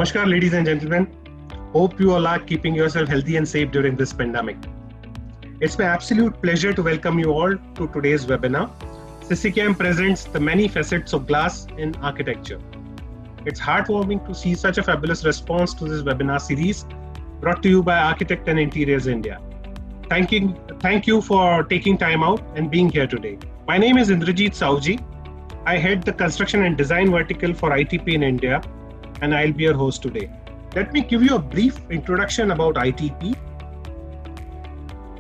Namaskar, ladies and gentlemen. Hope you all are keeping yourself healthy and safe during this pandemic. It's my absolute pleasure to welcome you all to today's webinar. Sisecam presents the many facets of glass in architecture. It's heartwarming to see such a fabulous response to this webinar series brought to you by Architect and Interiors India. Thank you for taking time out and being here today. My name is Indrajit Sauji. I head the construction and design vertical for ITP in India, and I'll be your host today. Let me give you a brief introduction about ITP.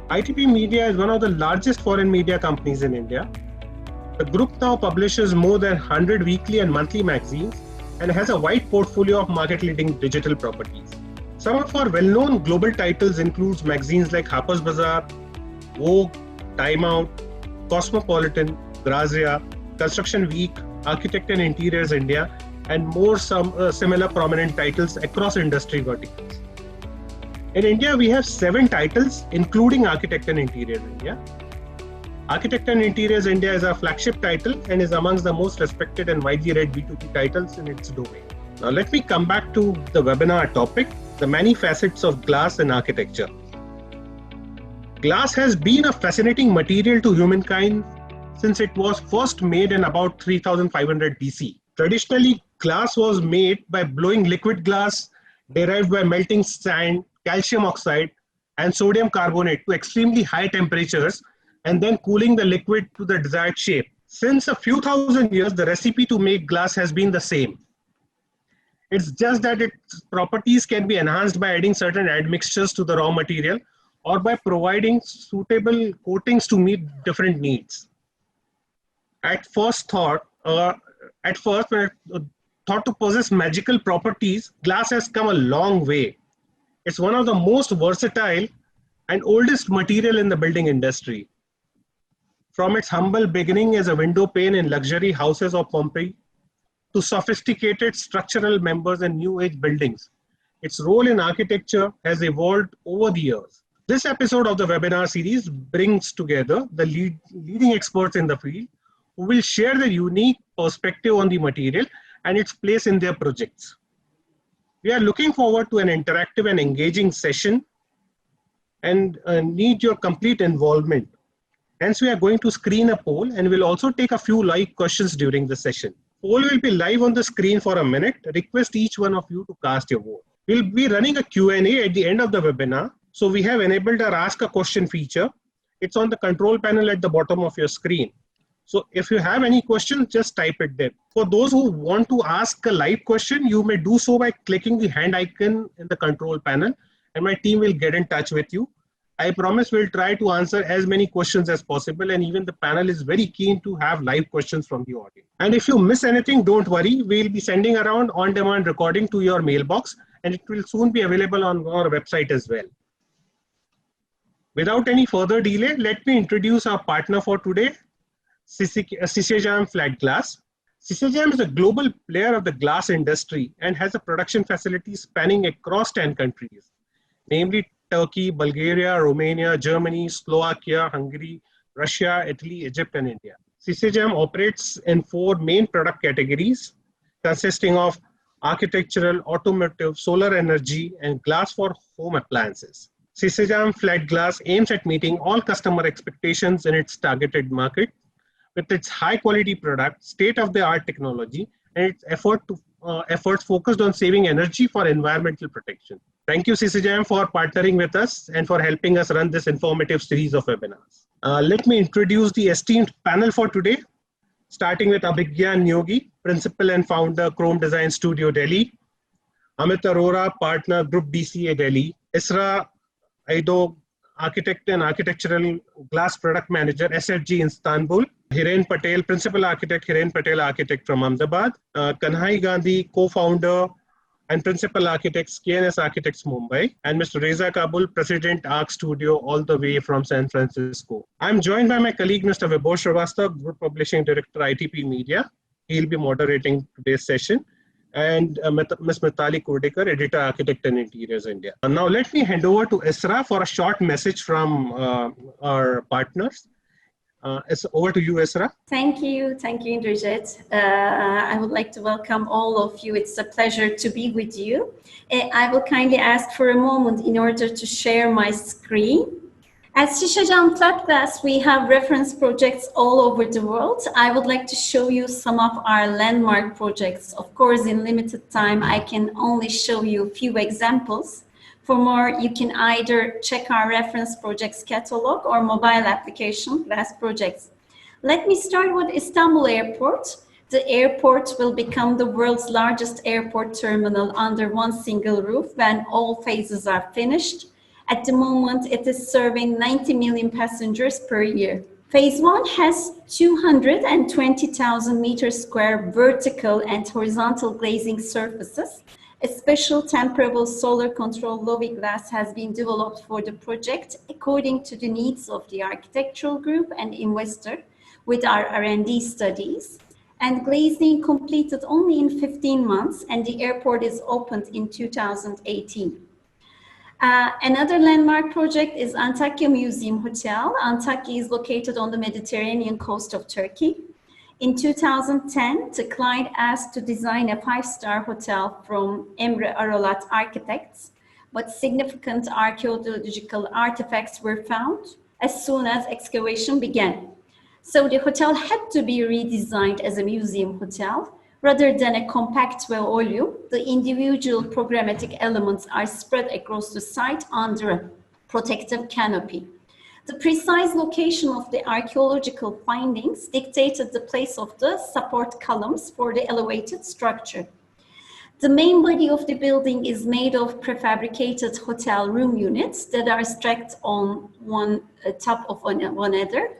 ITP Media is one of the largest foreign media companies in India. The group now publishes more than 100 weekly and monthly magazines and has a wide portfolio of market-leading digital properties. Some of our well-known global titles include magazines like Harper's Bazaar, Vogue, Time Out, Cosmopolitan, Grazia, Construction Week, Architect and Interiors India, and more similar prominent titles across industry verticals. In India, we have 7 titles, including Architect and Interiors India. Architect and Interiors India is our flagship title and is amongst the most respected and widely read B2B titles in its domain. Now let me come back to the webinar topic, the many facets of glass in architecture. Glass has been a fascinating material to humankind since it was first made in about 3500 BC. Traditionally, glass was made by blowing liquid glass derived by melting sand, calcium oxide, and sodium carbonate to extremely high temperatures and then cooling the liquid to the desired shape. Since a few thousand years, the recipe to make glass has been the same. It's just that its properties can be enhanced by adding certain admixtures to the raw material or by providing suitable coatings to meet different needs. At first, when thought to possess magical properties, glass has come a long way. It's one of the most versatile and oldest material in the building industry. From its humble beginning as a window pane in luxury houses of Pompeii to sophisticated structural members in new age buildings, its role in architecture has evolved over the years. This episode of the webinar series brings together the leading experts in the field who will share their unique perspective on the material and its place in their projects. We are looking forward to an interactive and engaging session and need your complete involvement. Hence, we are going to screen a poll and we'll also take a few live questions during the session. Poll will be live on the screen for a minute. Request each one of you to cast your vote. We'll be running a Q&A at the end of the webinar. So we have enabled our Ask a Question feature. It's on the control panel at the bottom of your screen. So if you have any questions, just type it there. For those who want to ask a live question, you may do so by clicking the hand icon in the control panel and my team will get in touch with you. I promise we'll try to answer as many questions as possible, and even the panel is very keen to have live questions from the audience. And if you miss anything, don't worry. We'll be sending around on-demand recording to your mailbox and it will soon be available on our website as well. Without any further delay, let me introduce our partner for today, Sisecam Flat Glass. Sisecam is a global player of the glass industry and has a production facility spanning across 10 countries, namely Turkey, Bulgaria, Romania, Germany, Slovakia, Hungary, Russia, Italy, Egypt, and India. Sisecam operates in 4 main product categories consisting of architectural, automotive, solar energy, and glass for home appliances. Sisecam Flat Glass aims at meeting all customer expectations in its targeted market with its high-quality product, state-of-the-art technology, and its efforts focused on saving energy for environmental protection. Thank you, Sisecam, for partnering with us and for helping us run this informative series of webinars. Let me introduce the esteemed panel for today, starting with Abhigyan Neogi, Principal and Founder, Chrome Design Studio, Delhi. Amit Aurora, Partner, Group DCA, Delhi. Esra Aydinoglu, Architect and Architectural Glass Product Manager, SFG, Istanbul. Hiren Patel, Principal Architect, Hiren Patel Architect from Ahmedabad. Kanhai Gandhi, Co-Founder and Principal Architects, KNS Architects, Mumbai. And Mr. Reza Kabul, President, ARK Studio, all the way from San Francisco. I'm joined by my colleague, Mr. Vibhor Srivastava, Group Publishing Director, ITP Media. He'll be moderating today's session. And Ms. Mitali Kurdekar, Editor, Architect and Interiors India. Now let me hand over to Esra for a short message from our partners. It's over to you, Esra. Thank you, Indrajit. I would like to welcome all of you. It's a pleasure to be with you. I will kindly ask for a moment in order to share my screen. At Sisecam Flat Glass, we have reference projects all over the world. I would like to show you some of our landmark projects. Of course, in limited time, I can only show you a few examples. For more, you can either check our reference projects catalog or mobile application glass projects. Let me start with Istanbul Airport. The airport will become the world's largest airport terminal under one single roof when all phases are finished. At the moment, it is serving 90 million passengers per year. Phase 1 has 220,000 meters square vertical and horizontal glazing surfaces. A special temperable solar control lobby glass has been developed for the project according to the needs of the architectural group and investor with our R&D studies. And glazing completed only in 15 months, and the airport is opened in 2018. Another landmark project is Antakya Museum Hotel. Antakya is located on the Mediterranean coast of Turkey. In 2010, the client asked to design a 5-star hotel from Emre Aurora Architects, but significant archaeological artifacts were found as soon as excavation began. So the hotel had to be redesigned as a museum hotel. Rather than a compact volume, the individual programmatic elements are spread across the site under a protective canopy. The precise location of the archaeological findings dictated the place of the support columns for the elevated structure. The main body of the building is made of prefabricated hotel room units that are stacked on one top of one another.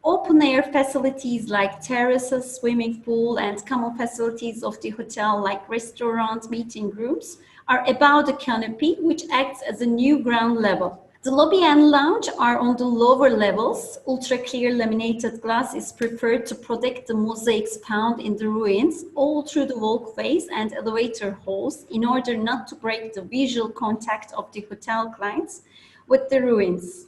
Open-air facilities like terraces, swimming pool, and common facilities of the hotel like restaurant, meeting rooms are above the canopy, which acts as a new ground level. The lobby and lounge are on the lower levels. Ultra-clear laminated glass is preferred to protect the mosaics found in the ruins all through the walkways and elevator halls in order not to break the visual contact of the hotel clients with the ruins.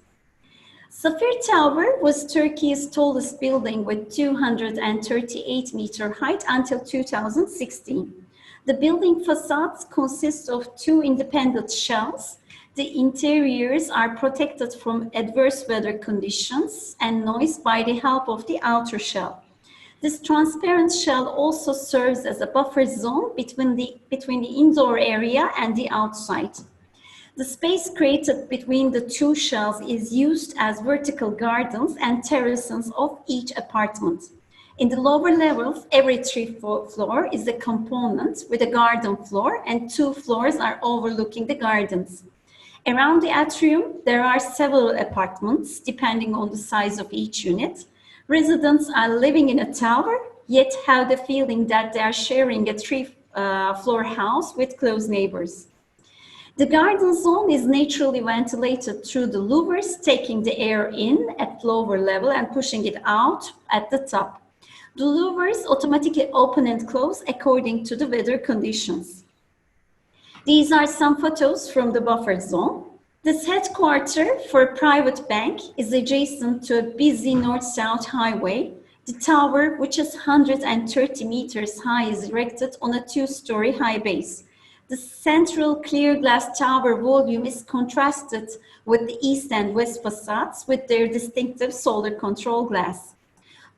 Safir Tower was Turkey's tallest building with 238-meter height until 2016. The building facades consist of 2 independent shells. The interiors are protected from adverse weather conditions and noise by the help of the outer shell. This transparent shell also serves as a buffer zone between the indoor area and the outside. The space created between the 2 shells is used as vertical gardens and terraces of each apartment. In the lower levels, every 3 floor is a component with a garden floor, and 2 floors are overlooking the gardens. Around the atrium, there are several apartments depending on the size of each unit. Residents are living in a tower, yet have the feeling that they are sharing a 3-floor house with close neighbors. The garden zone is naturally ventilated through the louvers, taking the air in at lower level and pushing it out at the top. The louvers automatically open and close according to the weather conditions. These are some photos from the buffer zone. This headquarters for a private bank is adjacent to a busy north-south highway. The tower, which is 130 meters high, is erected on a 2-story high base. The central clear glass tower volume is contrasted with the east and west facades with their distinctive solar control glass.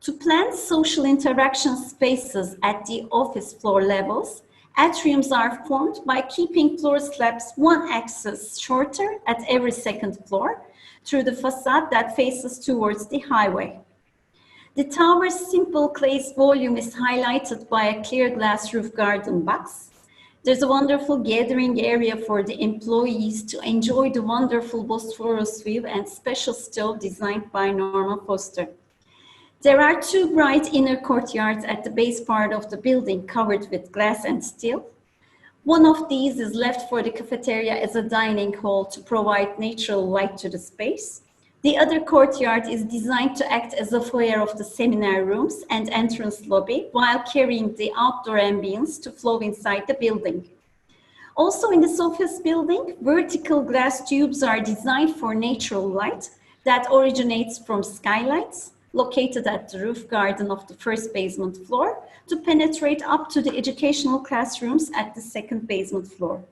To plan social interaction spaces at the office floor levels, atriums are formed by keeping floor slabs 1 axis shorter at every 2nd floor through the facade that faces towards the highway. The tower's simple glazed volume is highlighted by a clear glass roof garden box. There's a wonderful gathering area for the employees to enjoy the wonderful Bosphorus view and special stove designed by Norman Foster. There are 2 bright inner courtyards at the base part of the building covered with glass and steel. One of these is left for the cafeteria as a dining hall to provide natural light to the space. The other courtyard is designed to act as a foyer of the seminar rooms and entrance lobby while carrying the outdoor ambience to flow inside the building. Also in this office building, vertical glass tubes are designed for natural light that originates from skylights. located at the roof garden of the first basement floor, to penetrate up to the educational classrooms at the second basement floor.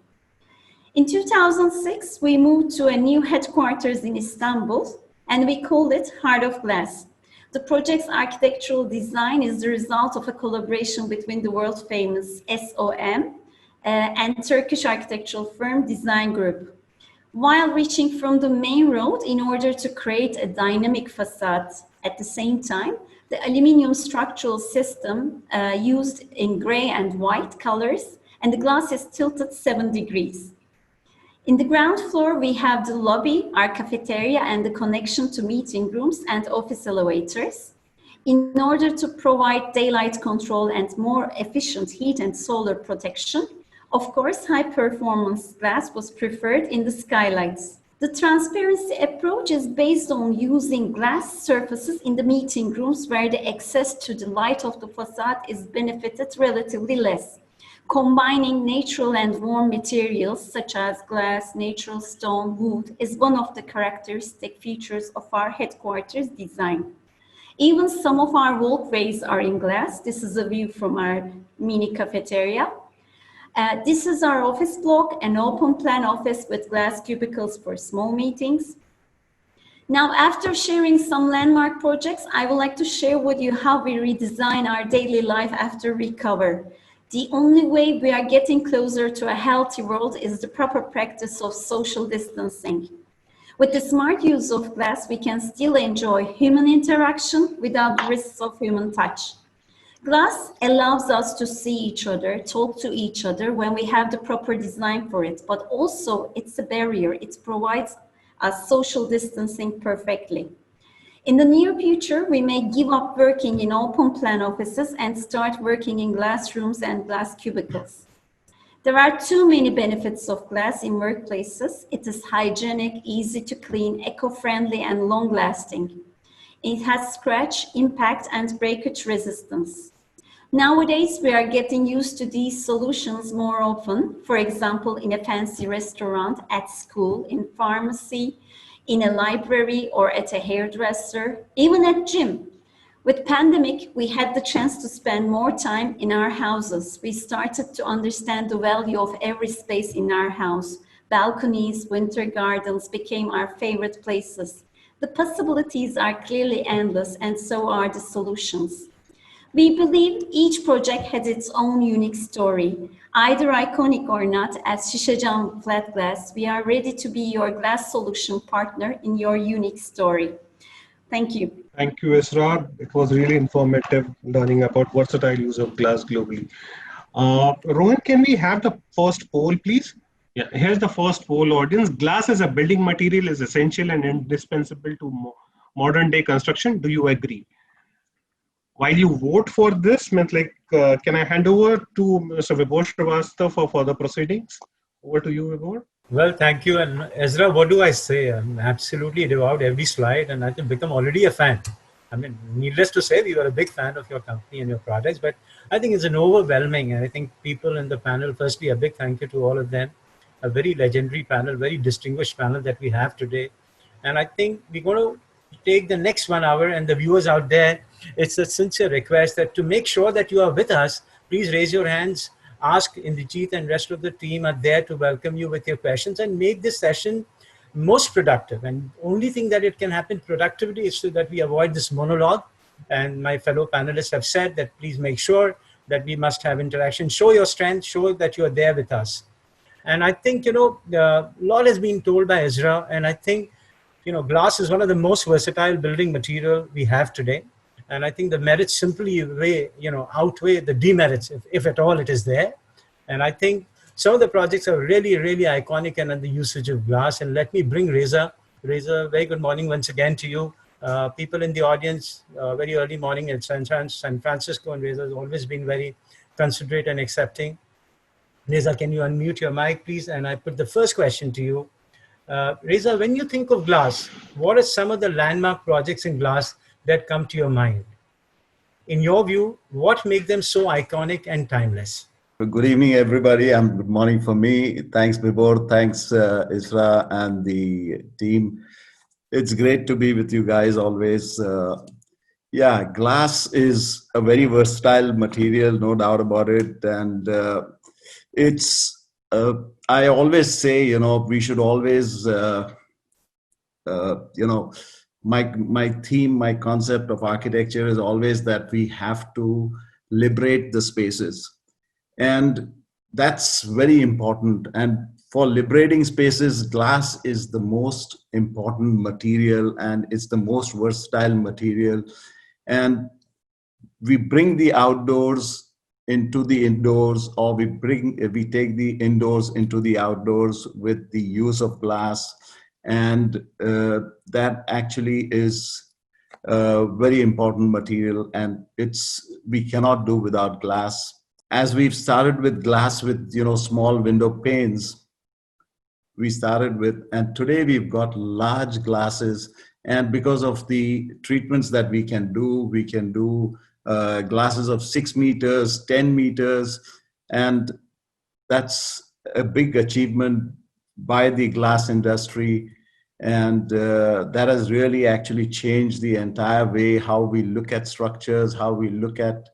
In 2006, we moved to a new headquarters in Istanbul, and we called it Heart of Glass. The project's architectural design is the result of a collaboration between the world-famous SOM and Turkish architectural firm Design Group. While reaching from the main road in order to create a dynamic facade at the same time, the aluminum structural system used in gray and white colors, and the glass is tilted 7 degrees. In the ground floor, we have the lobby, our cafeteria, and the connection to meeting rooms and office elevators. In order to provide daylight control and more efficient heat and solar protection, of course, high-performance glass was preferred in the skylights. The transparency approach is based on using glass surfaces in the meeting rooms where the access to the light of the facade is benefited relatively less. Combining natural and warm materials such as glass, natural stone, wood is one of the characteristic features of our headquarters design. Even some of our walkways are in glass. This is a view from our mini cafeteria. This is our office block, an open plan office with glass cubicles for small meetings. Now, after sharing some landmark projects, I would like to share with you how we redesign our daily life after recover. The only way we are getting closer to a healthy world is the proper practice of social distancing. With the smart use of glass, we can still enjoy human interaction without the risks of human touch. Glass allows us to see each other, talk to each other when we have the proper design for it, but also it's a barrier. It provides us social distancing perfectly. In the near future, we may give up working in open plan offices and start working in glass rooms and glass cubicles. There are too many benefits of glass in workplaces. It is hygienic, easy to clean, eco-friendly, and long-lasting. It has scratch, impact, and breakage resistance. Nowadays, we are getting used to these solutions more often. For example, in a fancy restaurant, at school, in pharmacy, in a library, or at a hairdresser, even at gym. With pandemic, we had the chance to spend more time in our houses. We started to understand the value of every space in our house. Balconies, winter gardens became our favorite places. The possibilities are clearly endless, and so are the solutions. We believe each project has its own unique story. Either iconic or not, as Sisecam Flat Glass, we are ready to be your glass solution partner in your unique story. Thank you. Thank you, Esra. It was really informative learning about versatile use of glass globally. Rohan, can we have the first poll, please? Yeah, here's the first poll, audience. Glass as a building material is essential and indispensable to modern day construction. Do you agree? While you vote for this, can I hand over to Mr. Vibhor Srivastava for further proceedings? Over to you, Vibhor. Well, thank you. And Ezra, what do I say? I'm absolutely devoured every slide, and I have become already a fan. I mean, needless to say, we were a big fan of your company and your products, but I think it's an overwhelming, and I think people in the panel, firstly, a big thank you to all of them. A very legendary panel, very distinguished panel that we have today. And I think we're going to take the next 1 hour, and the viewers out there, it's a sincere request that to make sure that you are with us, please raise your hands. Ask Indijit and rest of the team are there to welcome you with your questions and make this session most productive. And only thing that it can happen productivity is so that we avoid this monologue. And my fellow panelists have said that please make sure that we must have interaction. Show your strength, show that you are there with us. And I think, a lot has been told by Ezra, and I think, glass is one of the most versatile building material we have today. And I think the merits simply outweigh the demerits, if at all it is there. And I think some of the projects are really, really iconic and in the usage of glass. And let me bring Reza. Reza, very good morning once again to you. People in the audience, very early morning in San Francisco, and Reza has always been very considerate and accepting. Reza, can you unmute your mic, please? And I put the first question to you. Reza, when you think of glass, what are some of the landmark projects in glass that come to your mind? In your view, what makes them so iconic and timeless? Good evening, everybody. Good morning for me. Thanks, Vibhor. Thanks, Esra and the team. It's great to be with you guys always. Yeah, glass is a very versatile material, no doubt about it. And it's, I always say, we should always, you know, my theme, my concept of architecture is always that we have to liberate the spaces. And that's very important. And for liberating spaces, glass is the most important material and it's the most versatile material. And we bring the outdoors into the indoors, or we take the indoors into the outdoors with the use of glass. And that actually is a very important material, and we cannot do without glass. As we've started with glass with small window panes, we started with, and today we've got large glasses. And because of the treatments that we can do glasses of 6 meters, 10 meters, and that's a big achievement by the glass industry. And that has really actually changed the entire way how we look at structures, how we look at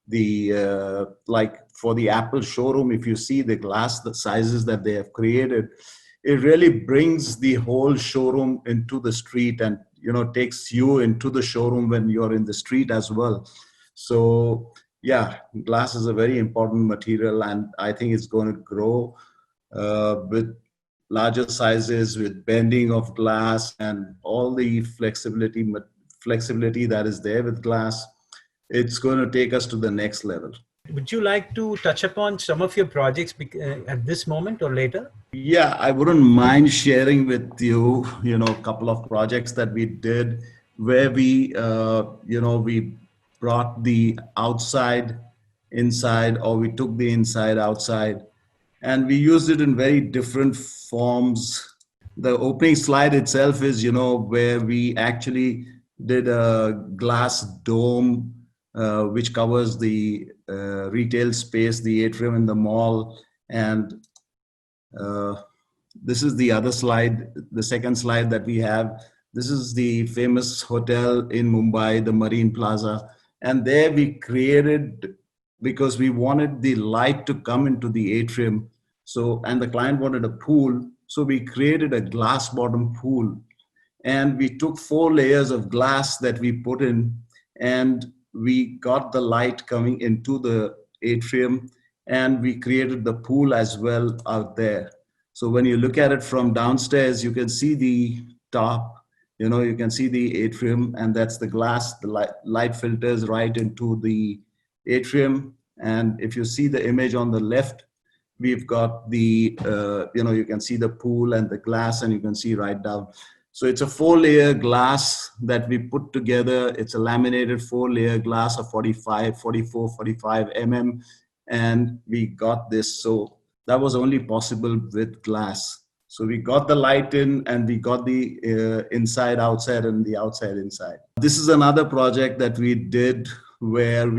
the like for the Apple showroom. If you see the glass, the sizes that they have created, it really brings the whole showroom into the street, and takes you into the showroom when you're in the street as well. So yeah, glass is a very important material, and I think it's going to grow with larger sizes, with bending of glass and all the flexibility that is there with glass. It's going to take us to the next level. Would you like to touch upon some of your projects at this moment or later? Yeah, I wouldn't mind sharing with you, a couple of projects that we did where we brought the outside inside, or we took the inside outside, and we used it in very different forms. The opening slide itself is, where we actually did a glass dome, which covers the retail space, the atrium in the mall. And this is the other slide, the second slide that we have. This is the famous hotel in Mumbai, the Marine Plaza. And there we created, because we wanted the light to come into the atrium. So, and the client wanted a pool. So we created a glass bottom pool. And we took 4 layers of glass that we put in, and we got the light coming into the atrium, and we created the pool as well out there. So when you look at it from downstairs, you can see the top, you can see the atrium, and that's the glass, the light filters right into the atrium. And if you see the image on the left, we've got the, you can see the pool and the glass, and you can see right down. So it's a 4-layer glass that we put together. It's a laminated 4-layer glass of 44, 45 mm. And we got this. So that was only possible with glass. So we got the light in, and we got the inside outside and the outside inside. This is another project that we did where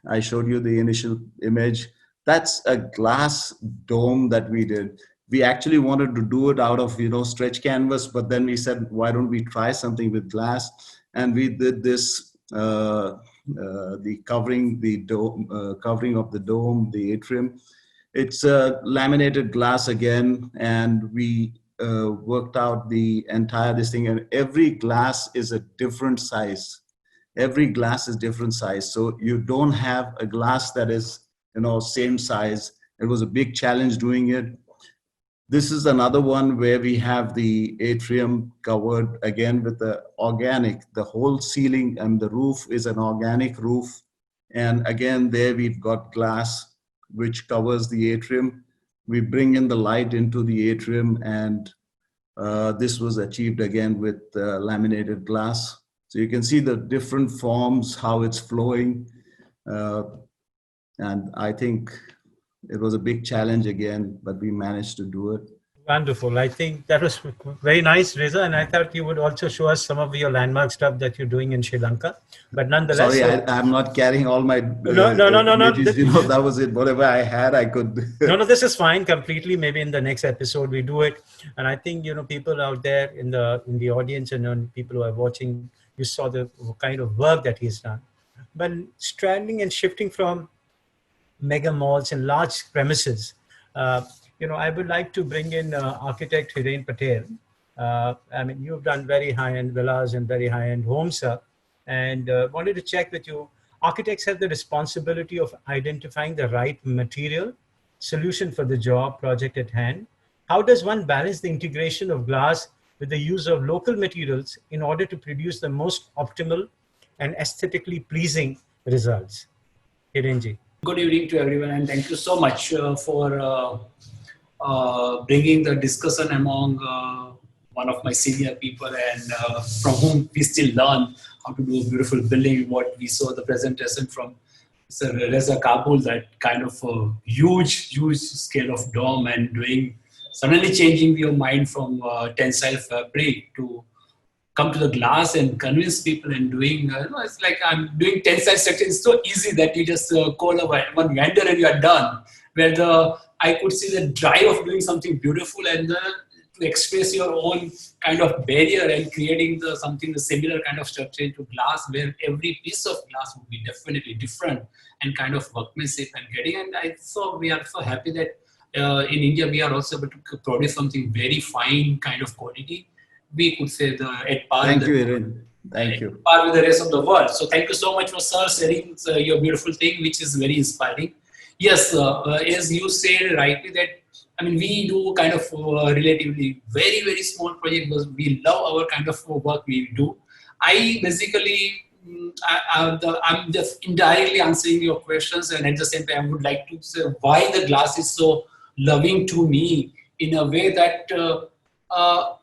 I showed you the initial image. That's a glass dome that we did. We actually wanted to do it out of, stretch canvas, but then we said, why don't we try something with glass? And we did this, the covering of the dome, the atrium. It's a laminated glass again, and we worked out the entire this thing, and every glass is a different size. Every glass is different size. So you don't have a glass that is, same size. It was a big challenge doing it. This is another one where we have the atrium covered again with the whole ceiling and the roof is an organic roof. And again, there we've got glass which covers the atrium. We bring in the light into the atrium, and this was achieved again with laminated glass. So you can see the different forms, how it's flowing. And I think it was a big challenge again, but we managed to do it. Wonderful. I think that was very nice, Reza. And I thought you would also show us some of your landmark stuff that you're doing in Sri Lanka. But nonetheless... Sorry, I'm not carrying all my No. images. That was it. Whatever I had, I could... No, this is fine completely. Maybe in the next episode we do it. And I think, people out there in the audience and people who are watching you saw the kind of work that he's done. But stranding and shifting from mega malls and large premises, I would like to bring in architect Hiren Patel. I mean, you've done very high-end villas and very high-end homes, sir, and wanted to check with you. Architects have the responsibility of identifying the right material, solution for the job project at hand. How does one balance the integration of glass with the use of local materials in order to produce the most optimal and aesthetically pleasing results? Hirenji. Good evening to everyone, and thank you so much for bringing the discussion among one of my senior people, and from whom we still learn how to do a beautiful building. What we saw the presentation from Sir Reza Kabul, that kind of huge scale of dome, and suddenly changing your mind from tensile fabric to come to the glass and convince people and doing, it's like I'm doing tensile structure. It's so easy that you just call one vendor and you are done. Where I could see the drive of doing something beautiful and to express your own kind of barrier and creating the similar kind of structure into glass, where every piece of glass would be definitely different and kind of workmanship and getting. And we are so happy that in India we are also able to produce something very fine kind of quality. We could say at par. Thank you, Hiren. Thank you. Par with the rest of the world. So thank you so much for sir sharing your beautiful thing, which is very inspiring. Yes, as you said rightly that, I mean, we do kind of relatively very, very small project because we love our kind of work we do. I basically, I'm just indirectly answering your questions, and at the same time, I would like to say why the glass is so loving to me in a way that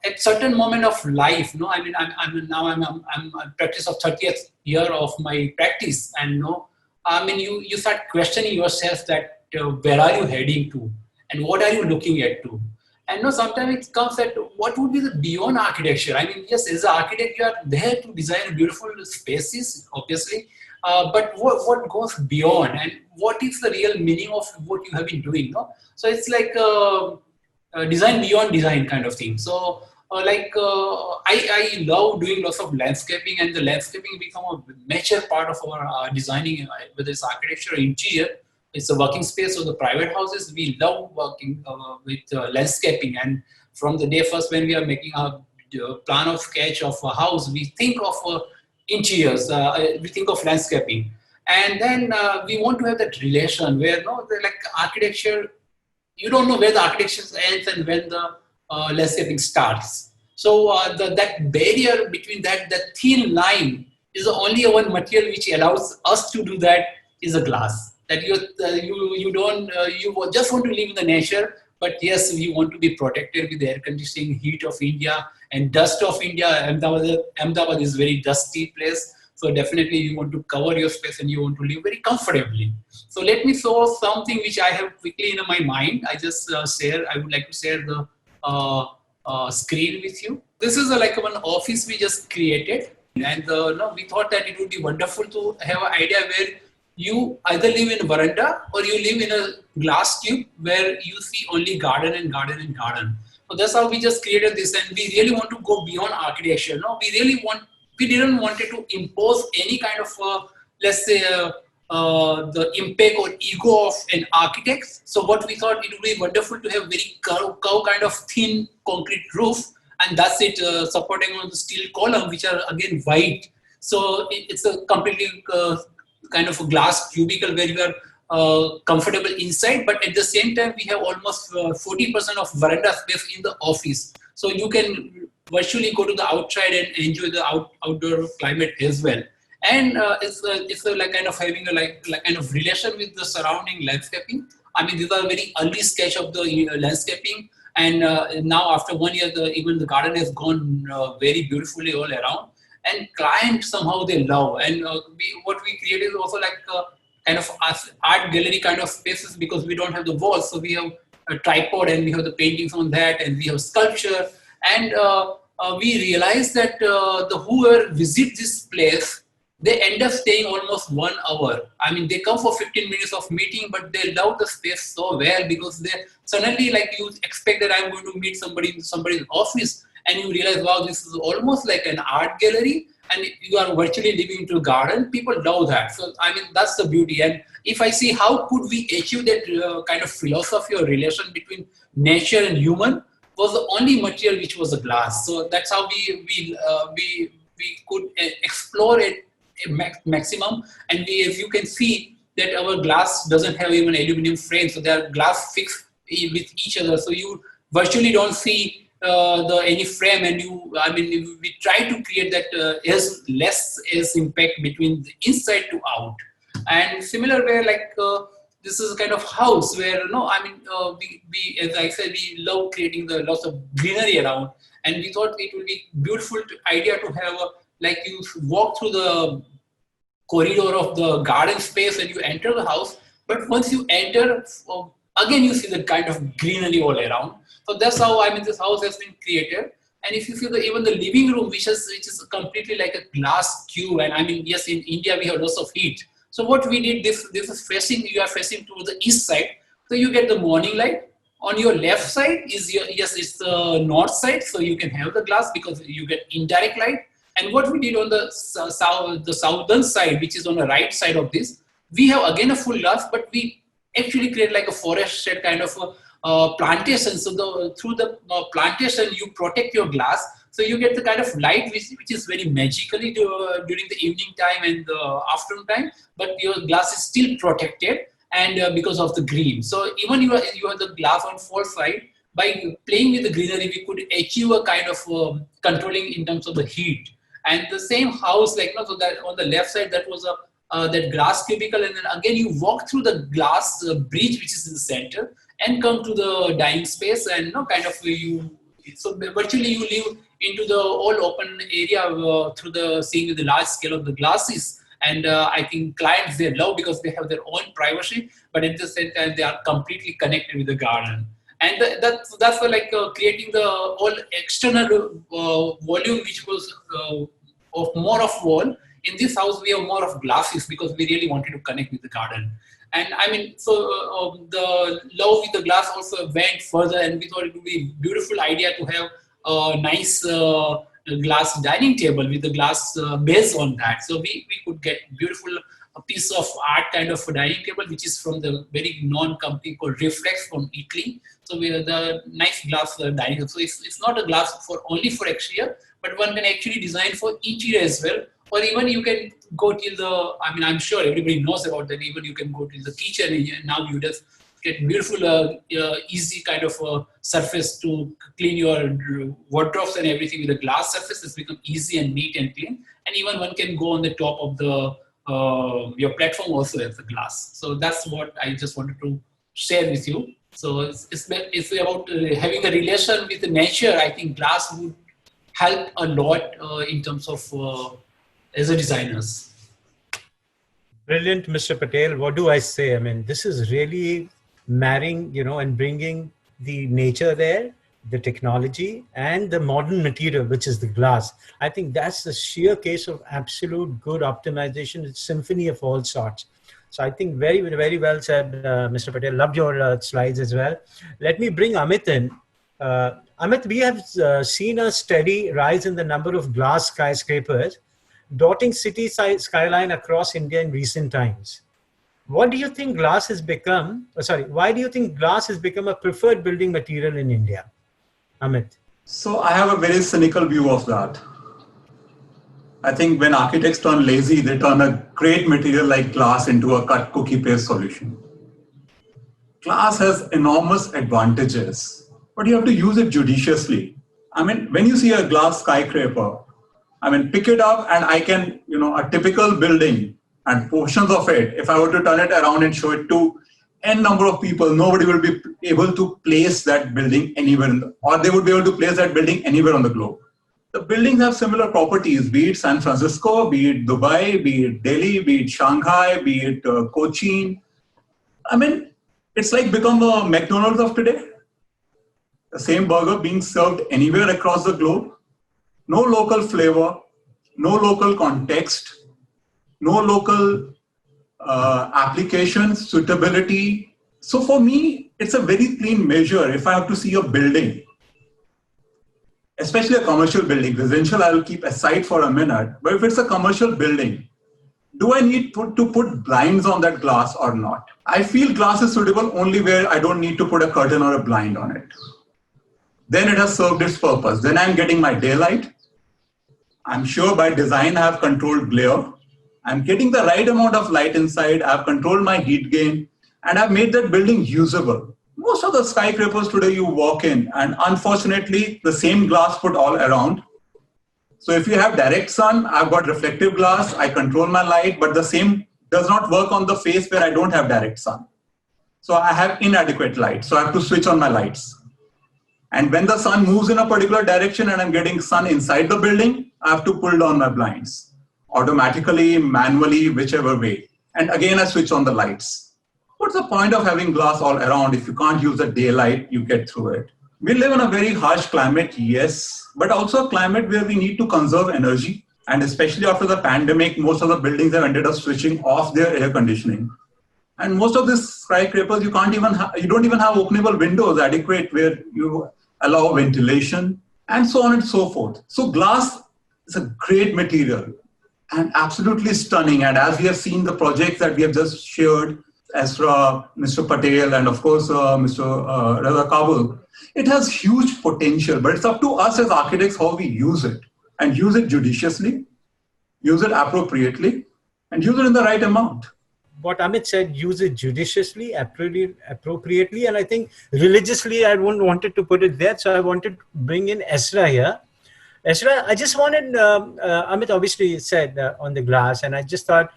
at certain moment of life, I mean, I'm practice of 30th year of my practice, and I mean, you start questioning yourself that where are you heading to, and what are you looking at to, and sometimes it comes at what would be the beyond architecture. I mean, yes, as an architect, you are there to design beautiful spaces, obviously, but what goes beyond, and what is the real meaning of what you have been doing? So it's like design beyond design kind of thing. So I love doing lots of landscaping, and the landscaping become a major part of our designing, whether it's architecture or interior. It's a working space or the private houses. We love working with landscaping, and from the day first when we are making a plan of sketch of a house, we think of interiors, we think of landscaping, and then we want to have that relation where like architecture, you don't know where the architecture ends and when the landscaping starts. So that barrier between that thin line is the only one material which allows us to do that is a glass. That you just want to live in the nature, but yes, we want to be protected with the air conditioning, heat of India and dust of India. Ahmedabad is a very dusty place. So definitely you want to cover your space and you want to live very comfortably. So let me show something which I have quickly in my mind. I would like to share the screen with you. This is like one office we just created. And we thought that it would be wonderful to have an idea where you either live in a veranda or you live in a glass tube where you see only garden and garden and garden. So that's how we just created this, and we really want to go beyond architecture. We didn't want it to impose any kind of, let's say, the impact or ego of an architect. So what we thought, it would be wonderful to have very curved kind of thin concrete roof, and that's it, supporting on the steel column, which are again white. So it's a completely kind of a glass cubicle where you are comfortable inside, but at the same time we have almost 40% of veranda space in the office. So you can virtually go to the outside and enjoy the outdoor climate as well. And it's like kind of having a like kind of relation with the surrounding landscaping. I mean, these are very early sketch of the landscaping, and now after 1 year, even the garden has gone very beautifully all around. And clients somehow they love, and what we created is also like kind of art gallery kind of spaces, because we don't have the walls, so we have a tripod and we have the paintings on that, and we have sculpture, and we realized that whoever visit this place, they end up staying almost 1 hour. I mean, they come for 15 minutes of meeting, but they love the space so well, because they suddenly, like, you expect that I'm going to meet somebody in somebody's office, and you realize, wow, this is almost like an art gallery, and you are virtually living into a garden, people love that. So, I mean, that's the beauty. And if I see how could we achieve that kind of philosophy or relation between nature and human, was the only material which was the glass. So that's how we could explore it maximum. And we, as you can see, that our glass doesn't have even aluminum frame, so they are glass fixed with each other. So you virtually don't see any frame, and we try to create that as less as impact between the inside to out. And similar way, like this is a kind of house where we as I said, we love creating the lots of greenery around, and we thought it would be beautiful idea to have like you walk through the corridor of the garden space and you enter the house, but once you enter, again you see the kind of greenery all around. So that's how this house has been created. And if you see even the living room, which is completely like a glass cube, and yes, in India we have lots of heat. So what we did, this is facing, you are facing to the east side, so you get the morning light. On your left side is it's the north side, so you can have the glass because you get indirect light. And what we did on the southern side, which is on the right side of this, we have again a full glass, but we actually create like a forest shed kind of a plantation. So through the plantation, you protect your glass. So you get the kind of light which is very magically during the evening time and the afternoon time, but your glass is still protected, and because of the green. So even you have the glass on fourth side, by playing with the greenery, we could achieve a kind of controlling in terms of the heat. And the same house, so that on the left side, that was that glass cubicle, and then again you walk through the glass bridge which is in the center and come to the dining space, and so virtually you live into the all open area through seeing the large scale of the glasses. And I think clients, they love because they have their own privacy, but at the same time they are completely connected with the garden. And that's creating the all external volume which was of more of wall. In this house we have more of glasses because we really wanted to connect with the garden. And the love with the glass also went further, and we thought it would be a beautiful idea to have a nice glass dining table with the glass base on that. So we could get beautiful piece of art kind of a dining table, which is from the very known company called Reflex from Italy. So we have the nice glass dining table. So it's not a glass only for exterior, but one can actually design for interior as well. Or even you can go till the, I'm sure everybody knows about that, even you can go to the kitchen, and now you just get beautiful, easy kind of surface to clean your wardrobes and everything with a glass surface. It's become easy and neat and clean. And even one can go on the top of your platform also as a glass. So that's what I just wanted to share with you. So it's about having a relation with the nature. I think glass would help a lot in terms of as a designers. Brilliant, Mr. Patel. What do I say? This is really marrying, and bringing the nature there, the technology, and the modern material, which is the glass. I think that's the sheer case of absolute good optimization. It's symphony of all sorts. So I think very, very well said, Mr. Patel. Loved your slides as well. Let me bring Amit in. Amit, we have seen a steady rise in the number of glass skyscrapers dotting city skyline across India in recent times. What do you think glass has become? Why do you think glass has become a preferred building material in India? Amit. So I have a very cynical view of that. I think when architects turn lazy, they turn a great material like glass into a cut cookie paste solution. Glass has enormous advantages, but you have to use it judiciously. When you see a glass skyscraper, pick it up and I can, a typical building and portions of it, if I were to turn it around and show it to n number of people, nobody will be able to place that building anywhere, or they would be able to place that building anywhere on the globe. The buildings have similar properties, be it San Francisco, be it Dubai, be it Delhi, be it Shanghai, be it Cochin. It's like become the McDonald's of today. The same burger being served anywhere across the globe. No local flavor, no local context, no local application, suitability. So for me, it's a very clean measure. If I have to see a building, especially a commercial building. Residential, I will keep aside for a minute. But if it's a commercial building, do I need to put blinds on that glass or not? I feel glass is suitable only where I don't need to put a curtain or a blind on it. Then it has served its purpose. Then I'm getting my daylight. I'm sure by design I have controlled glare. I'm getting the right amount of light inside. I've controlled my heat gain, and I've made that building usable. Most of the skyscrapers today, you walk in, and unfortunately, the same glass put all around. So if you have direct sun, I've got reflective glass, I control my light, but the same does not work on the face where I don't have direct sun. So I have inadequate light, so I have to switch on my lights. And when the sun moves in a particular direction and I'm getting sun inside the building, I have to pull down my blinds, automatically, manually, whichever way. And again, I switch on the lights. What's the point of having glass all around if you can't use the daylight you get through it? We live in a very harsh climate, yes, but also a climate where we need to conserve energy. And especially after the pandemic, most of the buildings have ended up switching off their air conditioning. And most of these skyscrapers, you don't even have openable windows adequate where you allow ventilation and so on and so forth. So glass is a great material and absolutely stunning. And as we have seen the projects that we have just shared, Esra, Mr. Patel, and of course, Mr. Reza Kabul, it has huge potential, but it's up to us as architects how we use it, and use it judiciously, use it appropriately, and use it in the right amount. What Amit said, use it judiciously, appropriately, and I think religiously, I wanted to put it there, so I wanted to bring in Esra here. Esra, I just wanted, Amit obviously said on the glass, and I just thought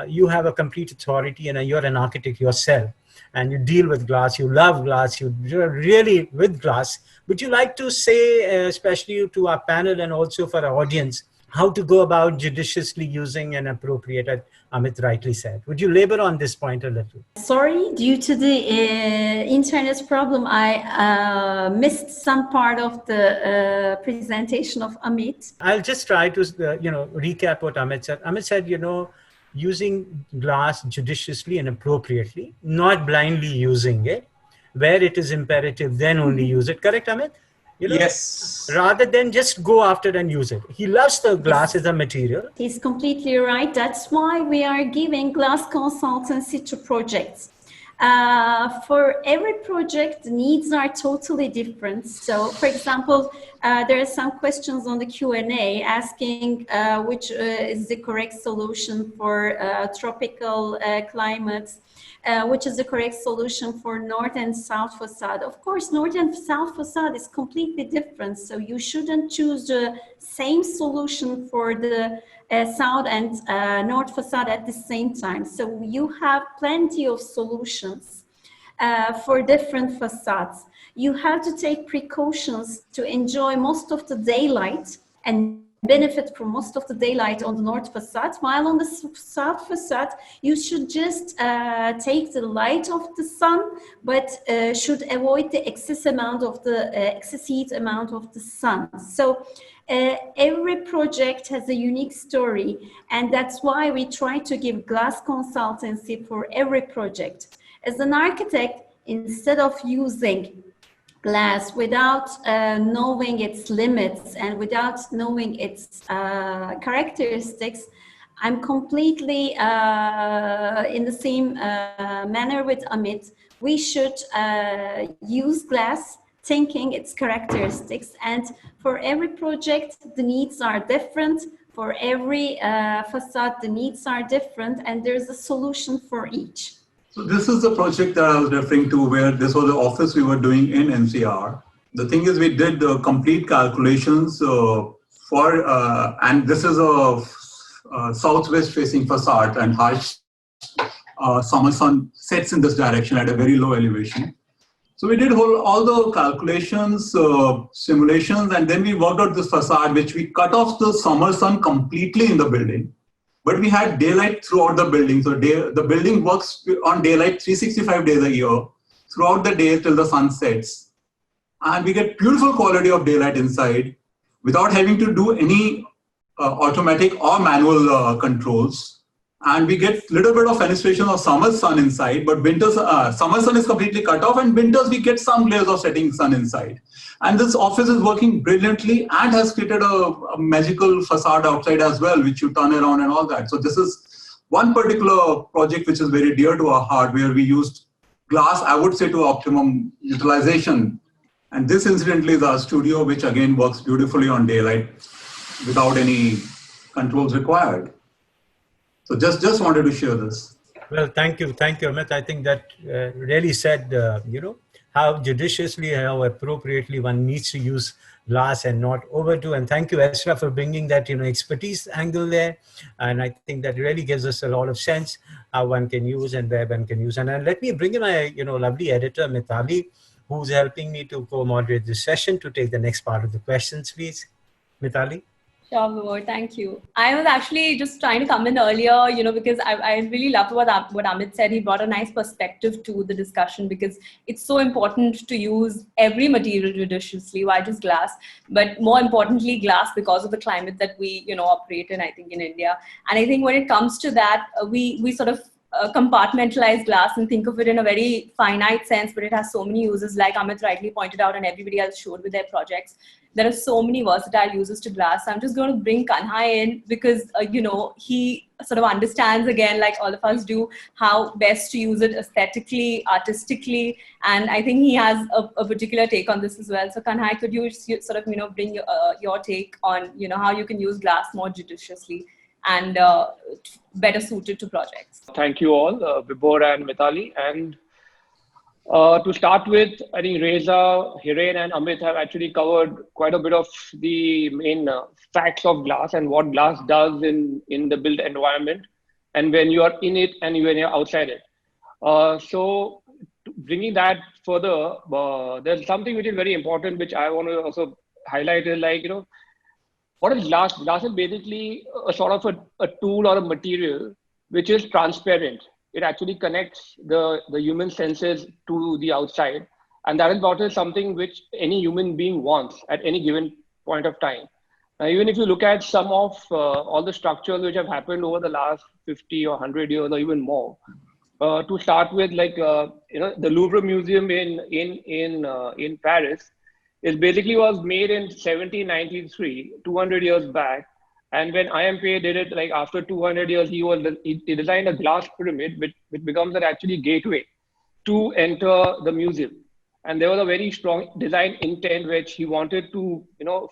you have a complete authority and you're an architect yourself. And you deal with glass, you love glass, you're really with glass. Would you like to say, especially to our panel and also for our audience, how to go about judiciously using and appropriate, as Amit rightly said? Would you labor on this point a little? Sorry, due to the internet problem, I missed some part of the presentation of Amit. I'll just try to, recap what Amit said. Amit said, using glass judiciously and appropriately, not blindly using it. Where it is imperative, then only use it. Correct, Amit? Yes. Rather than just go after and use it. He loves the glass as a material. He's completely right. That's why we are giving glass consultancy to projects. For every project, the needs are totally different. So, for example, there are some questions on the Q&A asking which is the correct solution for tropical climates, which is the correct solution for north and south facade. Of course, north and south facade is completely different. So you shouldn't choose the same solution for the south and north facade at the same time. So you have plenty of solutions for different facades. You have to take precautions to enjoy most of the daylight and benefit from most of the daylight on the north facade, while on the south facade, you should just take the light of the sun, but should avoid the excess amount of the excess heat amount of the sun. So every project has a unique story, and that's why we try to give glass consultancy for every project. As an architect, instead of using glass without knowing its limits and without knowing its characteristics, I'm completely in the same manner with Amit. We should use glass, thinking its characteristics, and for every project the needs are different. For every facade the needs are different, and there's a solution for each. So this is the project that I was referring to, where this was the office we were doing in NCR. The thing is, we did complete calculations and this is a southwest facing facade, and harsh summer sun sets in this direction at a very low elevation. So we did all the calculations, simulations, and then we worked out this facade, which we cut off the summer sun completely in the building. But we had daylight throughout the building. So the building works on daylight 365 days a year, throughout the day till the sun sets. And we get beautiful quality of daylight inside without having to do any automatic or manual controls. And we get a little bit of fenestration of summer's sun inside, but winter's summer sun is completely cut off, and winters we get some layers of setting sun inside. And this office is working brilliantly and has created a magical facade outside as well, which you turn around and all that. So this is one particular project which is very dear to our heart, where we used glass, I would say, to optimum utilization. And this incidentally is our studio, which again works beautifully on daylight without any controls required. So just wanted to share this. Well, thank you, Amit. I think that really said, how judiciously, how appropriately one needs to use glass and not overdo. And thank you, Esra, for bringing that expertise angle there. And I think that really gives us a lot of sense how one can use and where one can use. And let me bring in my lovely editor Mithali, who's helping me to co-moderate this session, to take the next part of the questions, please. Mithali. Sure, Vibhor, thank you. I was actually just trying to come in earlier, because I really loved what Amit said. He brought a nice perspective to the discussion, because it's so important to use every material judiciously, why just glass, but more importantly, glass, because of the climate that we, operate in, I think, in India. And I think when it comes to that, we sort of compartmentalize glass and think of it in a very finite sense, but it has so many uses, like Amit rightly pointed out and everybody else showed with their projects. There are so many versatile uses to glass. I'm just going to bring Kanhai in because, he sort of understands, again, like all of us do, how best to use it aesthetically, artistically. And I think he has a particular take on this as well. So Kanhai, could you sort of, bring your take on, how you can use glass more judiciously and better suited to projects? Thank you all, Vibhor and Mithali. And to start with, I think Reza, Hiren and Amit have actually covered quite a bit of the main facts of glass and what glass does in the built environment, and when you are in it and when you're outside it. So bringing that further, there's something which is very important, which I want to also highlight is like, what is glass? Glass is basically a sort of a tool or a material which is transparent. It actually connects the human senses to the outside. And that is what is something which any human being wants at any given point of time. Even if you look at some of all the structures which have happened over the last 50 or 100 years or even more, to start with, like, the Louvre Museum in Paris, it basically was made in 1793, 200 years back. And when IMPA did it, like after 200 years, he designed a glass pyramid, which becomes an actually gateway to enter the museum. And there was a very strong design intent which he wanted to,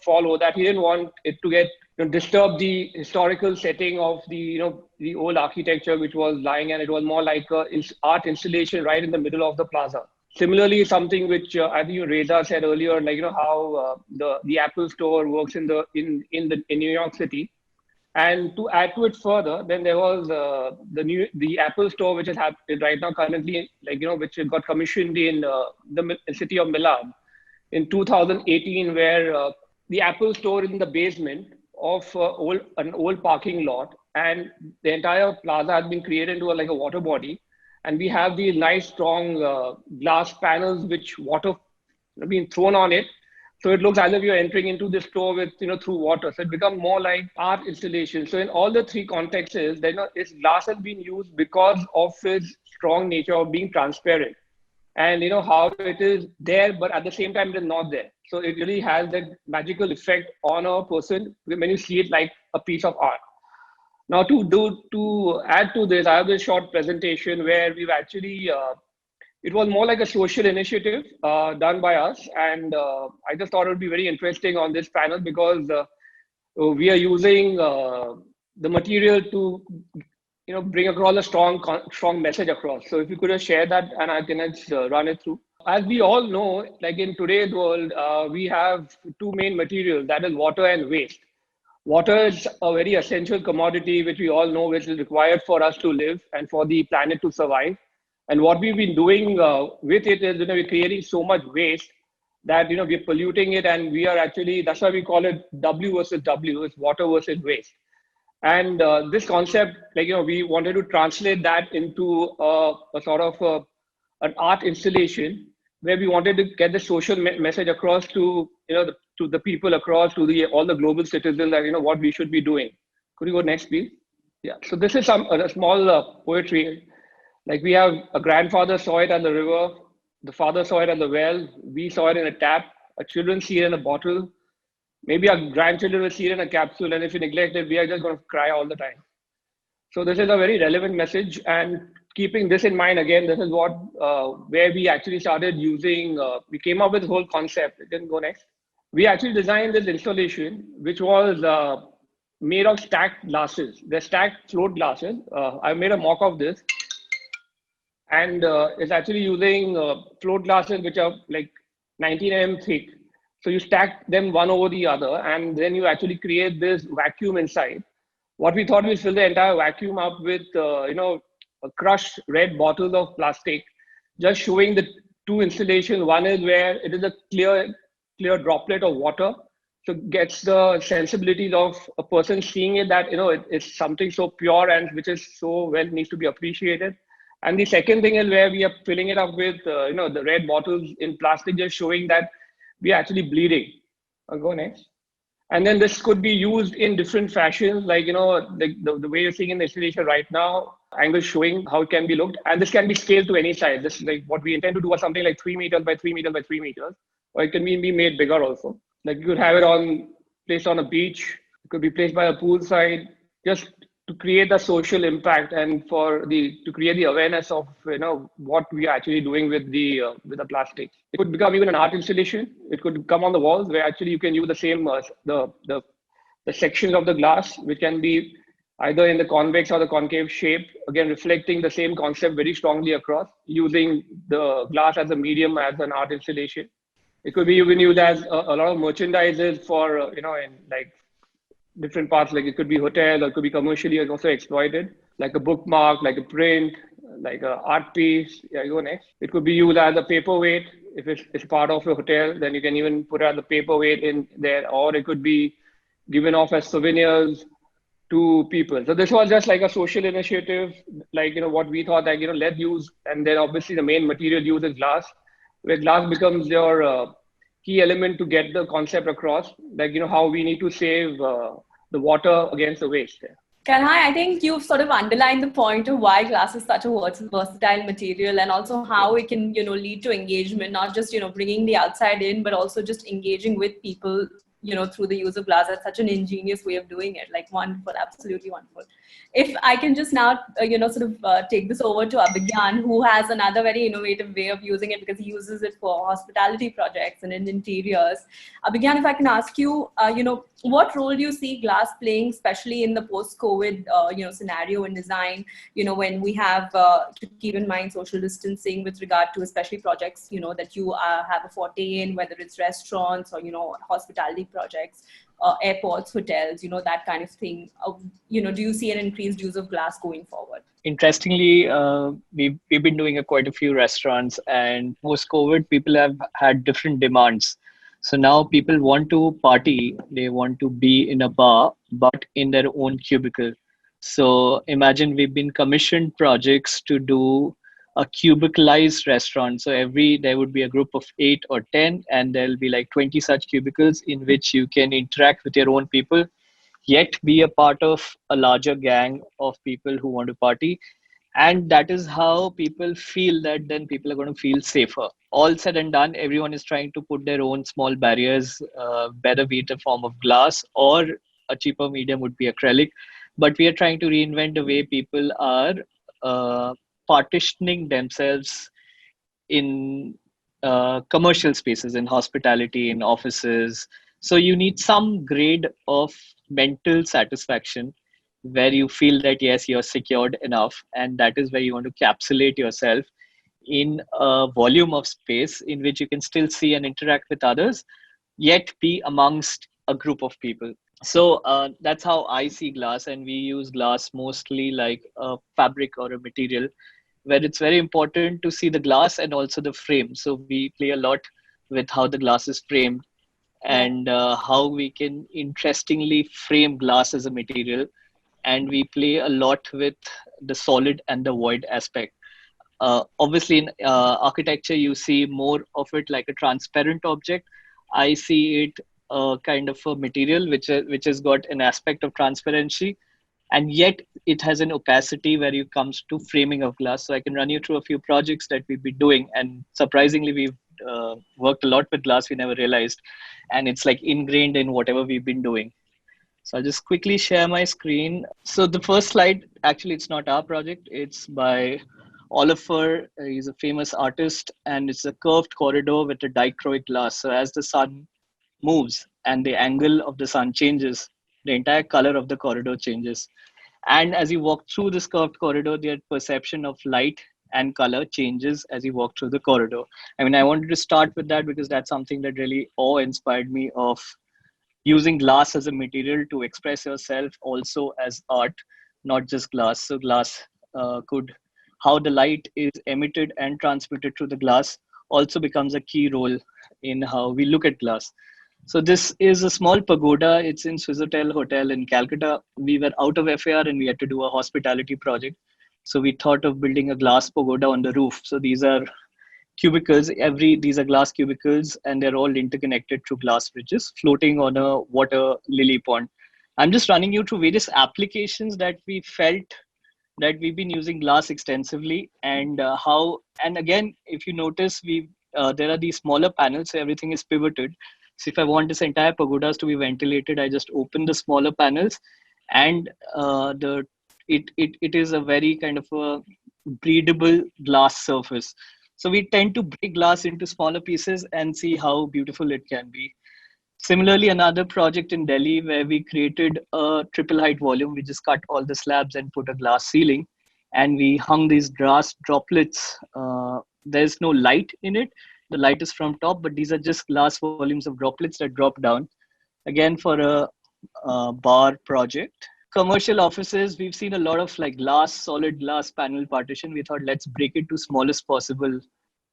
follow, that he didn't want it to get disturb the historical setting of the old architecture which was lying, and it was more like an art installation right in the middle of the plaza. Similarly, something which I think Reza said earlier, like how the Apple Store works in New York City, and to add to it further, then there was the Apple Store which is happening right now currently, which got commissioned in the city of Milan in 2018, where the Apple Store is in the basement of an old parking lot, and the entire plaza has been created into a water body. And we have these nice, strong glass panels which water being thrown on it. So it looks as if you're entering into the store with, through water. So it becomes more like art installation. So in all the three contexts, its glass has been used because of its strong nature of being transparent. And how it is there, but at the same time, it is not there. So it really has that magical effect on a person when you see it like a piece of art. Now, to add to this, I have this short presentation where we've actually, it was more like a social initiative done by us. And I just thought it would be very interesting on this panel because we are using the material to, bring across a strong message across. So if you could just share that and I can run it through. As we all know, like in today's world, we have two main materials, that is water and waste. Water is a very essential commodity, which we all know, which is required for us to live and for the planet to survive. And what we've been doing with it is, we're creating so much waste that, we're polluting it. And we are actually, that's why we call it W versus W, it's water versus waste. And this concept, we wanted to translate that into a sort of an art installation where we wanted to get the social message across to, to the people across, to all the global citizens that, what we should be doing. Could you go next, please? Yeah, so this is a small poetry. Like we have a grandfather saw it at the river, the father saw it at the well, we saw it in a tap, our children see it in a bottle, maybe our grandchildren will see it in a capsule, and if we neglect it, we are just going to cry all the time. So this is a very relevant message, and keeping this in mind, again, this is what where we actually started using. We came up with the whole concept. It didn't go next. We actually designed this installation, which was made of stacked glasses. They're stacked float glasses. I made a mock of this, and it's actually using float glasses which are like 19 mm thick. So you stack them one over the other, and then you actually create this vacuum inside. What we thought, we fill the entire vacuum up with crushed red bottles of plastic, just showing the two installations. One is where it is a clear droplet of water, so gets the sensibilities of a person seeing it, that it's something so pure and which is so well needs to be appreciated. And the second thing is where we are filling it up with the red bottles in plastic, just showing that we are actually bleeding. I'll go next. And then this could be used in different fashions, like the way you're seeing in the installation right now, angle showing how it can be looked, and this can be scaled to any size. This is like what we intend to do was something like 3 meters by 3 meters by 3 meters, or it can be made bigger also. Like you could have it placed on a beach, it could be placed by a poolside, just to create a social impact and to create the awareness of what we are actually doing with the plastic. It could become even an art installation. It could come on the walls where actually you can use the same the sections of the glass, which can be either in the convex or the concave shape, again reflecting the same concept very strongly across, using the glass as a medium as an art installation. It could be even used as a lot of merchandises for in like different parts, like it could be hotel or it could be commercially also exploited, like a bookmark, like a print, like a art piece. Yeah, you go next. It could be used as a paperweight. If it's part of a hotel, then you can even put it as a paperweight in there, or it could be given off as souvenirs to people. So this was just like a social initiative, like what we thought, like let's use, and then obviously the main material used is glass, where glass becomes your key element to get the concept across, like how we need to save the water against the waste. Kanhai, I think you've sort of underlined the point of why glass is such a versatile material, and also how it can lead to engagement, not just bringing the outside in, but also just engaging with people through the use of glass. That's such an ingenious way of doing it. Like, wonderful, absolutely wonderful. If I can just now, take this over to Abhigyan, who has another very innovative way of using it, because he uses it for hospitality projects and in interiors. Abhigyan, if I can ask you, what role do you see glass playing, especially in the post-COVID, scenario in design, when we have to keep in mind social distancing with regard to especially projects, that you have a forte in, whether it's restaurants or, hospitality projects, airports, hotels, that kind of thing. Do you see an increased use of glass going forward? Interestingly, we've been doing quite a few restaurants, and post-COVID, people have had different demands. So now people want to party, they want to be in a bar, but in their own cubicle. So imagine we've been commissioned projects to do a cubicleized restaurant. So there would be a group of 8 or 10, and there'll be like 20 such cubicles in which you can interact with your own people, yet be a part of a larger gang of people who want to party. And that is how people feel that then people are going to feel safer. All said and done, everyone is trying to put their own small barriers, whether be it a form of glass or a cheaper medium would be acrylic. But we are trying to reinvent the way people are partitioning themselves in commercial spaces, in hospitality, in offices. So you need some grade of mental satisfaction where you feel that, yes, you're secured enough. And that is where you want to capsulate yourself in a volume of space in which you can still see and interact with others, yet be amongst a group of people. So that's how I see glass. And we use glass mostly like a fabric or a material, where it's very important to see the glass and also the frame. So we play a lot with how the glass is framed and how we can interestingly frame glass as a material. And we play a lot with the solid and the void aspect. Obviously, in architecture, you see more of it like a transparent object. I see it kind of a material which has got an aspect of transparency, and yet it has an opacity where it comes to framing of glass. So I can run you through a few projects that we've been doing, and surprisingly, we've worked a lot with glass we never realized, and it's like ingrained in whatever we've been doing. So I'll just quickly share my screen. So the first slide, actually, it's not our project. It's by Oliver. He's a famous artist, and it's a curved corridor with a dichroic glass. So as the sun moves and the angle of the sun changes, the entire color of the corridor changes. And as you walk through this curved corridor, the perception of light and color changes as you walk through the corridor. I mean, I wanted to start with that because that's something that really awe-inspired me of using glass as a material to express yourself also as art, not just glass. So glass how the light is emitted and transmitted through the glass also becomes a key role in how we look at glass. So this is a small pagoda. It's in Swissotel Hotel in Calcutta. We were out of FAR and we had to do a hospitality project. So we thought of building a glass pagoda on the roof. So these are cubicles. These are glass cubicles, and they're all interconnected through glass bridges floating on a water lily pond. I'm just running you through various applications that we felt that we've been using glass extensively, and and again, if you notice, there are these smaller panels, so everything is pivoted. So if I want this entire pagodas to be ventilated, I just open the smaller panels, and it is a very kind of a breathable glass surface. So we tend to break glass into smaller pieces and see how beautiful it can be. Similarly, another project in Delhi where we created a triple height volume. We just cut all the slabs and put a glass ceiling, and we hung these glass droplets. There's no light in it. The light is from top, but these are just glass volumes of droplets that drop down. Again, for a bar project. Commercial offices, we've seen a lot of like solid glass panel partition. We thought, let's break it to smallest possible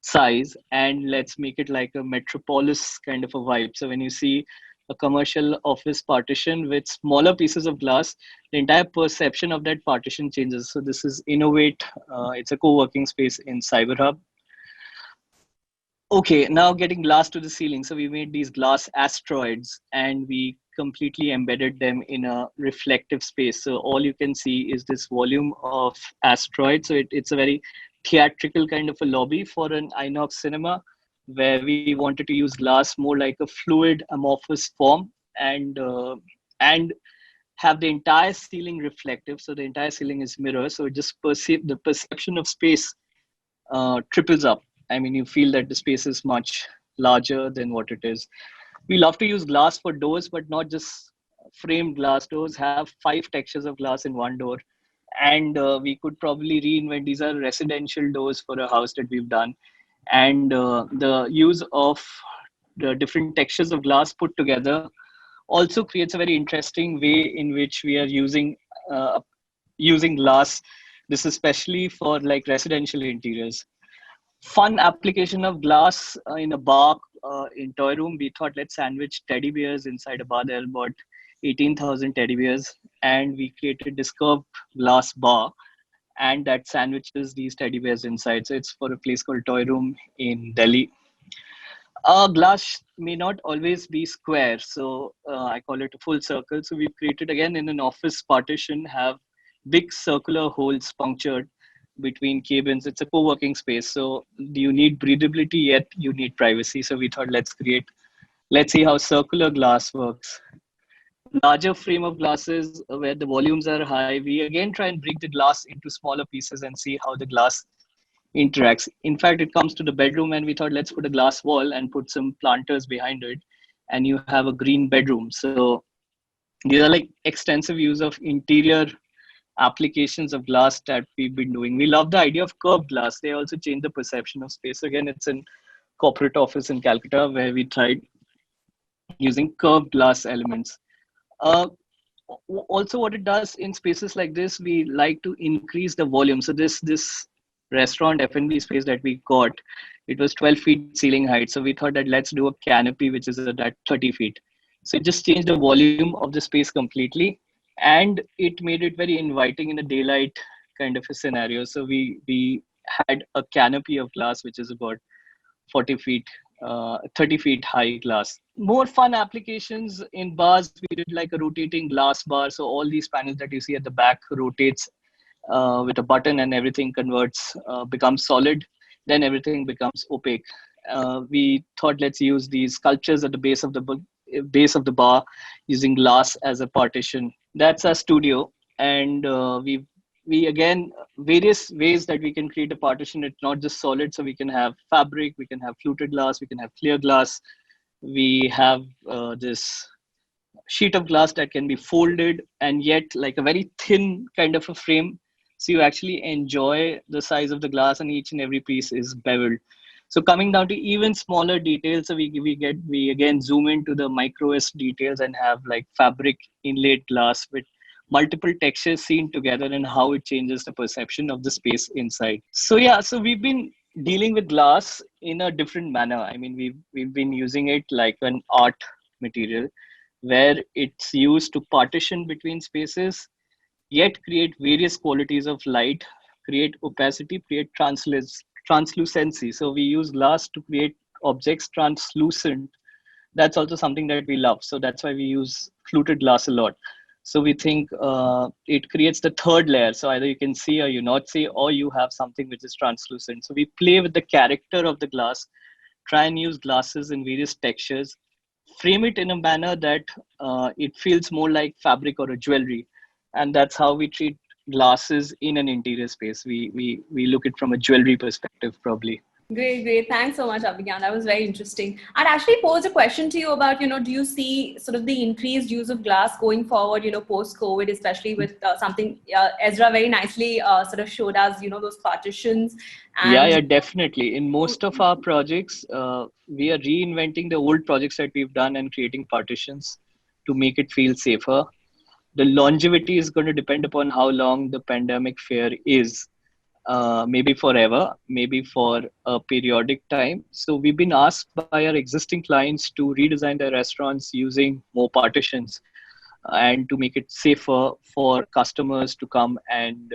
size and let's make it like a metropolis kind of a vibe. So when you see a commercial office partition with smaller pieces of glass, the entire perception of that partition changes. So this is Innovate. It's a co-working space in Cyber Hub. Okay, now getting glass to the ceiling. So we made these glass asteroids and we completely embedded them in a reflective space. So all you can see is this volume of asteroids. So it's a very theatrical kind of a lobby for an Inox cinema where we wanted to use glass more like a fluid amorphous form and have the entire ceiling reflective. So the entire ceiling is mirror. So just the perception of space triples up. I mean, you feel that the space is much larger than what it is. We love to use glass for doors, but not just framed glass. Doors have 5 textures of glass in one door. And we could probably reinvent. These are residential doors for a house that we've done. And the use of the different textures of glass put together also creates a very interesting way in which we are using glass. This is especially for like residential interiors. Fun application of glass in a bar in toy room. We thought, let's sandwich teddy bears inside a bar. There are about 18,000 teddy bears, and we created this curved glass bar, and that sandwiches these teddy bears inside. So it's for a place called Toy Room in Delhi. Glass may not always be square, so I call it a full circle. So we've created, again, in an office partition, have big circular holes punctured between cabins. It's a co-working space. So you need breathability, yet you need privacy. So we thought, let's see how circular glass works. Larger frame of glasses where the volumes are high, we again try and break the glass into smaller pieces and see how the glass interacts. In fact, it comes to the bedroom and we thought, let's put a glass wall and put some planters behind it, and you have a green bedroom. So these are like extensive use of interior applications of glass that we've been doing. We love the idea of curved glass. They also change the perception of space. Again, it's in corporate office in Calcutta where we tried using curved glass elements. Also, what it does in spaces like this, we like to increase the volume. So this restaurant F&B space that we got, it was 12 feet ceiling height. So we thought that let's do a canopy, which is at 30 feet. So it just changed the volume of the space completely. And it made it very inviting in a daylight kind of a scenario. So we had a canopy of glass, which is about 40 feet 30 feet high glass. More fun applications in bars, we did like a rotating glass bar. So all these panels that you see at the back rotates with a button, and everything converts, becomes solid. Then everything becomes opaque. We thought, let's use these sculptures at the base of the bar using glass as a partition. That's our studio. And we again, various ways that we can create a partition. It's not just solid. So we can have fabric, we can have fluted glass, we can have clear glass. We have this sheet of glass that can be folded and yet like a very thin kind of a frame. So you actually enjoy the size of the glass, and each and every piece is beveled. So coming down to even smaller details, so we again zoom into the microest details and have like fabric inlaid glass with multiple textures seen together, and how it changes the perception of the space inside. So yeah, so we've been dealing with glass in a different manner. I mean, we've been using it like an art material, where it's used to partition between spaces, yet create various qualities of light, create opacity, create translucency. So we use glass to create objects translucent. That's also something that we love. So that's why we use fluted glass a lot. So we think it creates the third layer. So either you can see or you not see, or you have something which is translucent. So we play with the character of the glass, try and use glasses in various textures, frame it in a manner that it feels more like fabric or a jewelry. And that's how we treat glasses in an interior space. We look at it from a jewelry perspective, probably. Great. Thanks so much, Abhigyan. That was very interesting. I'd actually posed a question to you about, do you see sort of the increased use of glass going forward, post-COVID, especially with something Esra very nicely sort of showed us, those partitions. And Yeah, definitely. In most of our projects, we are reinventing the old projects that we've done and creating partitions to make it feel safer. The longevity is going to depend upon how long the pandemic fear is. Maybe forever, maybe for a periodic time. So we've been asked by our existing clients to redesign their restaurants using more partitions and to make it safer for customers to come and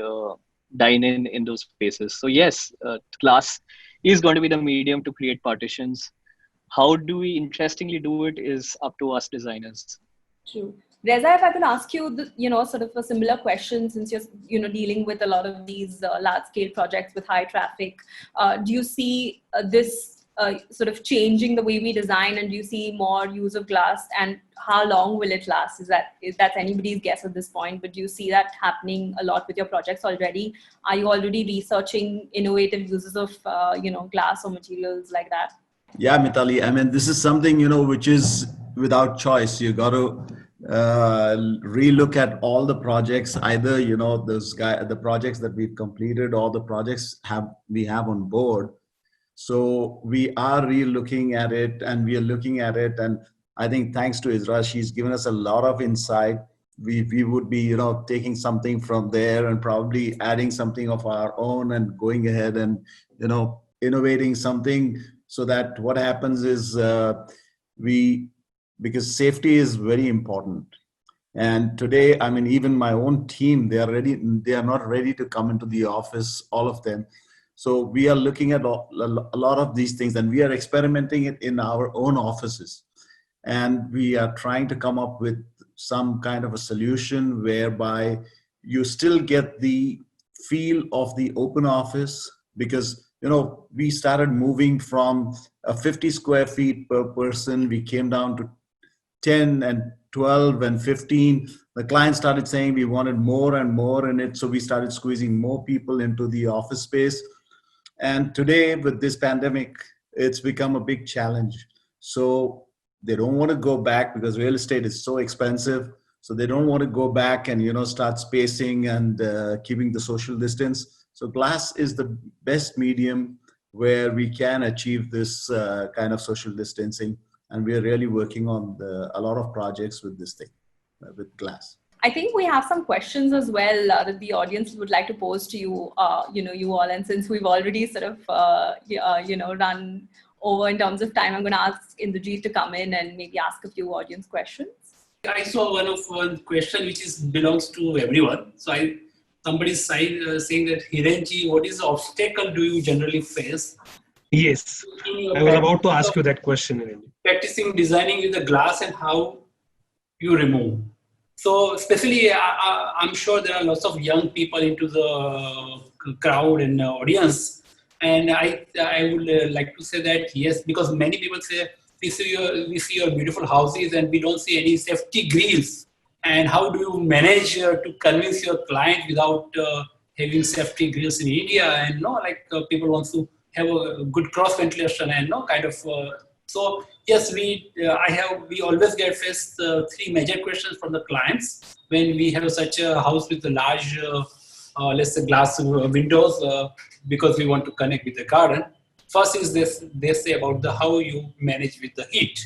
dine in those spaces. So yes, glass is going to be the medium to create partitions. How do we interestingly do it is up to us designers. True. Reza, if I could ask you, sort of a similar question, since you're, dealing with a lot of these large-scale projects with high traffic, do you see this sort of changing the way we design, and do you see more use of glass, and how long will it last? Is that anybody's guess at this point? But do you see that happening a lot with your projects already? Are you already researching innovative uses of glass or materials like that? Yeah, Mitali. I mean, this is something which is without choice. You got to relook at all the projects, either the projects that we've completed or the projects we have on board. So we are re-looking at it, and we are looking at it, and I think thanks to Esra, she's given us a lot of insight. We would be taking something from there and probably adding something of our own and going ahead and innovating something, so that what happens is because safety is very important. And today, I mean, even my own team, they are not ready to come into the office, all of them. So we are looking at a lot of these things, and we are experimenting it in our own offices. And we are trying to come up with some kind of a solution whereby you still get the feel of the open office, because we started moving from a 50 square feet per person. We came down to 10 and 12 and 15. The client started saying we wanted more and more in it. So we started squeezing more people into the office space. And today with this pandemic, it's become a big challenge. So they don't want to go back because real estate is so expensive. So they don't want to go back and, start spacing and keeping the social distance. So glass is the best medium where we can achieve this kind of social distancing. And we are really working on a lot of projects with this thing, with glass. I think we have some questions as well that the audience would like to pose to you, you all. And since we've already sort of, run over in terms of time, I'm going to ask Indrajit to come in and maybe ask a few audience questions. I saw one question which belongs to everyone. So somebody's saying that, Hirenji, what is the obstacle do you generally face Yes, I was about to ask you that question. Practicing designing with the glass and how you remove. So especially, I'm sure there are lots of young people into the crowd and audience. And I would like to say that, yes, because many people say, we see your beautiful houses and we don't see any safety grills. And how do you manage to convince your client without having safety grills in India? And people want to have a good cross ventilation and so yes, we always get faced three major questions from the clients when we have such a house with a large, let's say, glass windows because we want to connect with the garden. First is this: they say about how you manage with the heat.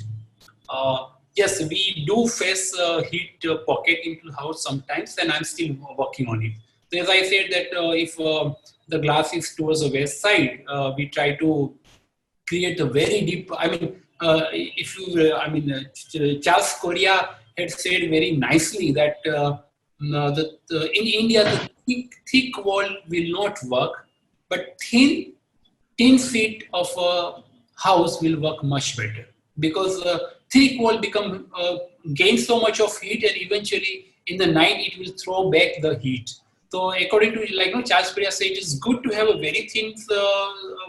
Yes, we do face heat pocket into the house sometimes, and I'm still working on it. So as I said that if the glass is towards the west side, we try to create a very deep, Charles Correa had said very nicely that in India, the thick wall will not work, but thin feet of a house will work much better because thick wall gain so much of heat and eventually in the night it will throw back the heat. So according to Charles Correa said, it is good to have a very thin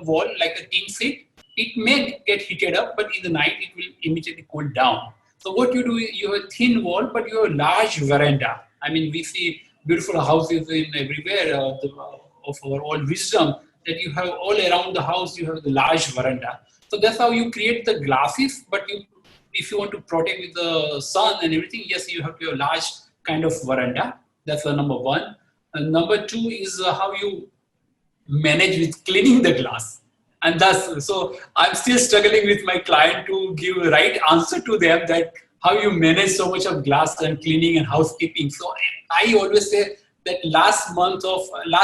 wall like a tin sheet. It may get heated up, but in the night it will immediately cool down. So what you do is you have a thin wall, but you have a large veranda. I mean, we see beautiful houses in everywhere of our old wisdom that you have all around the house, you have the large veranda. So that's how you create the glasses. But if you want to protect with the sun and everything, yes, you have to have a large kind of veranda. That's the number one. And number two is how you manage with cleaning the glass. And so I'm still struggling with my client to give a right answer to them that how you manage so much of glass and cleaning and housekeeping. So I always say that last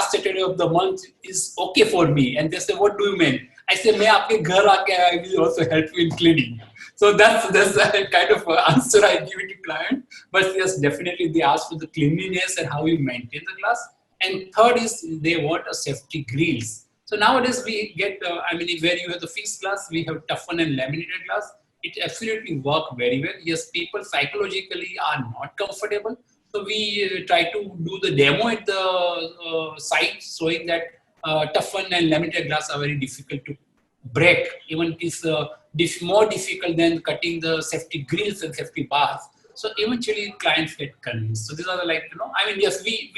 Saturday of the month is okay for me. And they say, what do you mean? I say, I will also help you in cleaning. So that's the kind of answer I give it to client. But yes, definitely they ask for the cleanliness and how you maintain the glass. And third is they want a safety grills. So nowadays we get, where you have the fixed glass, we have toughened and laminated glass. It absolutely works very well. Yes, people psychologically are not comfortable. So we try to do the demo at the site showing that toughened and laminated glass are very difficult to break. Even it is more difficult than cutting the safety grills and safety bars. So eventually clients get convinced. So these are yes, we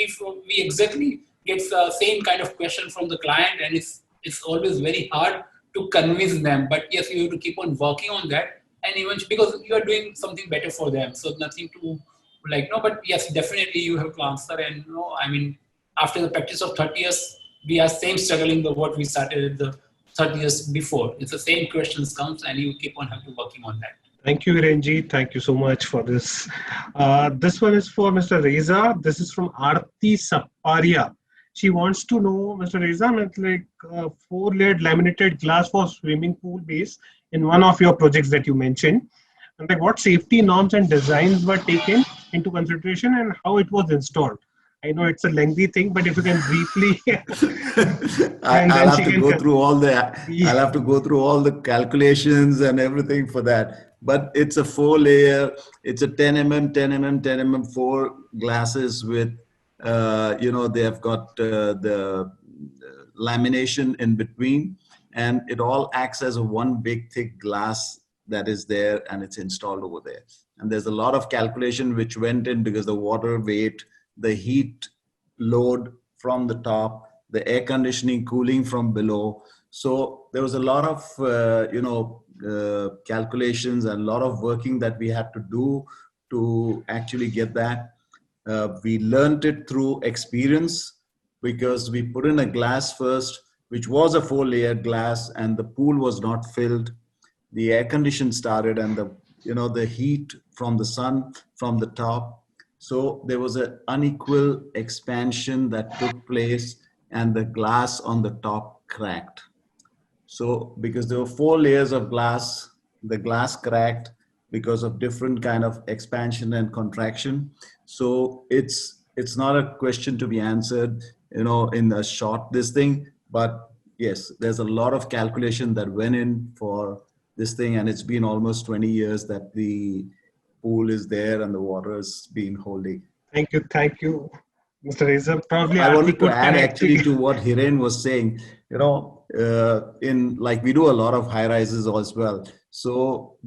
exactly get the same kind of question from the client, and it's always very hard to convince them. But yes, you have to keep on working on that, and even because you are doing something better for them. So nothing to but yes, definitely you have to answer. And after the practice of 30 years, we are same struggling with what we started the 30 years before. It's the same questions comes, and you keep on having to working on that. Thank you, Hirenji. Thank you so much for this. This one is for Mr. Reza. This is from Aarti Saparia. She wants to know, Mr. Reza, 4-layered laminated glass for swimming pool base in one of your projects that you mentioned. And what safety norms and designs were taken into consideration and how it was installed. I know it's a lengthy thing, but if you can briefly, I'll have to go through all the calculations and everything for that. But it's a 4-layer. It's a 10 mm, 10 mm, 10 mm 4 glasses with, they have got the lamination in between, and it all acts as a one big thick glass that is there, and it's installed over there. And there's a lot of calculation which went in because the water weight, the heat load from the top, the air conditioning, cooling from below. So there was a lot of, calculations and a lot of working that we had to do to actually get that. We learned it through experience because we put in a glass first, which was a 4-layer glass, and the pool was not filled. The air condition started, and the heat from the sun from the top. So there was an unequal expansion that took place, and the glass on the top cracked. So because there were 4 layers of glass, the glass cracked because of different kind of expansion and contraction. So it's not a question to be answered, in a short this thing, but yes, there's a lot of calculation that went in for this thing, and it's been almost 20 years that the pool is there and the water has been holding. Thank you, Mr. Reza. Probably I Aarti wanted to could add connect actually to what Hiren was saying. You know, in like we do a lot of high rises as well. So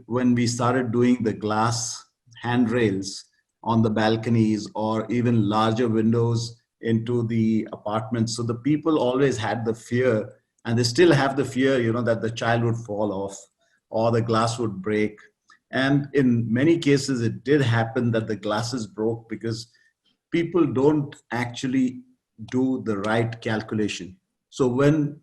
when we started doing the glass handrails on the balconies or even larger windows into the apartments, so the people always had the fear, and they still have the fear, you know, that the child would fall off or the glass would break. And in many cases, it did happen that the glasses broke because people don't actually do the right calculation. So when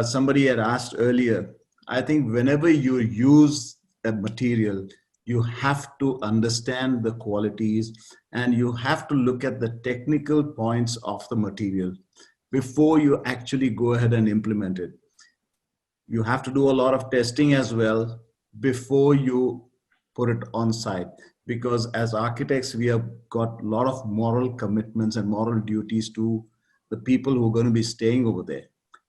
somebody had asked earlier, I think whenever you use a material, you have to understand the qualities and you have to look at the technical points of the material before you actually go ahead and implement it. You have to do a lot of testing as well before you put it on site, because as architects, we have got a lot of moral commitments and moral duties to the people who are going to be staying over there.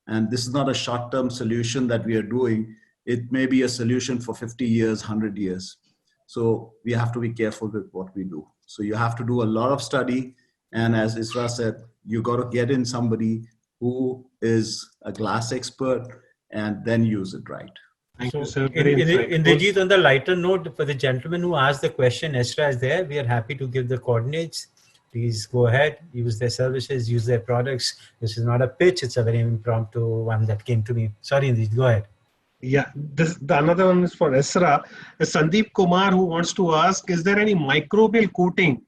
And this is not a short-term solution that we are doing. It may be a solution for 50 years, 100 years. So we have to be careful with what we do. So you have to do a lot of study. And as Esra said, you got to get in somebody who is a glass expert and then use it right. Thank So you, sir. Indrajit, on the lighter note, for the gentleman who asked the question, Esra is there. We are happy to give the coordinates. Please go ahead, use their services, use their products. This is not a pitch. It's a very impromptu one that came to me. Sorry, Indrajit, go ahead. Yeah, the another one is for Esra. Sandeep Kumar, who wants to ask, is there any microbial coating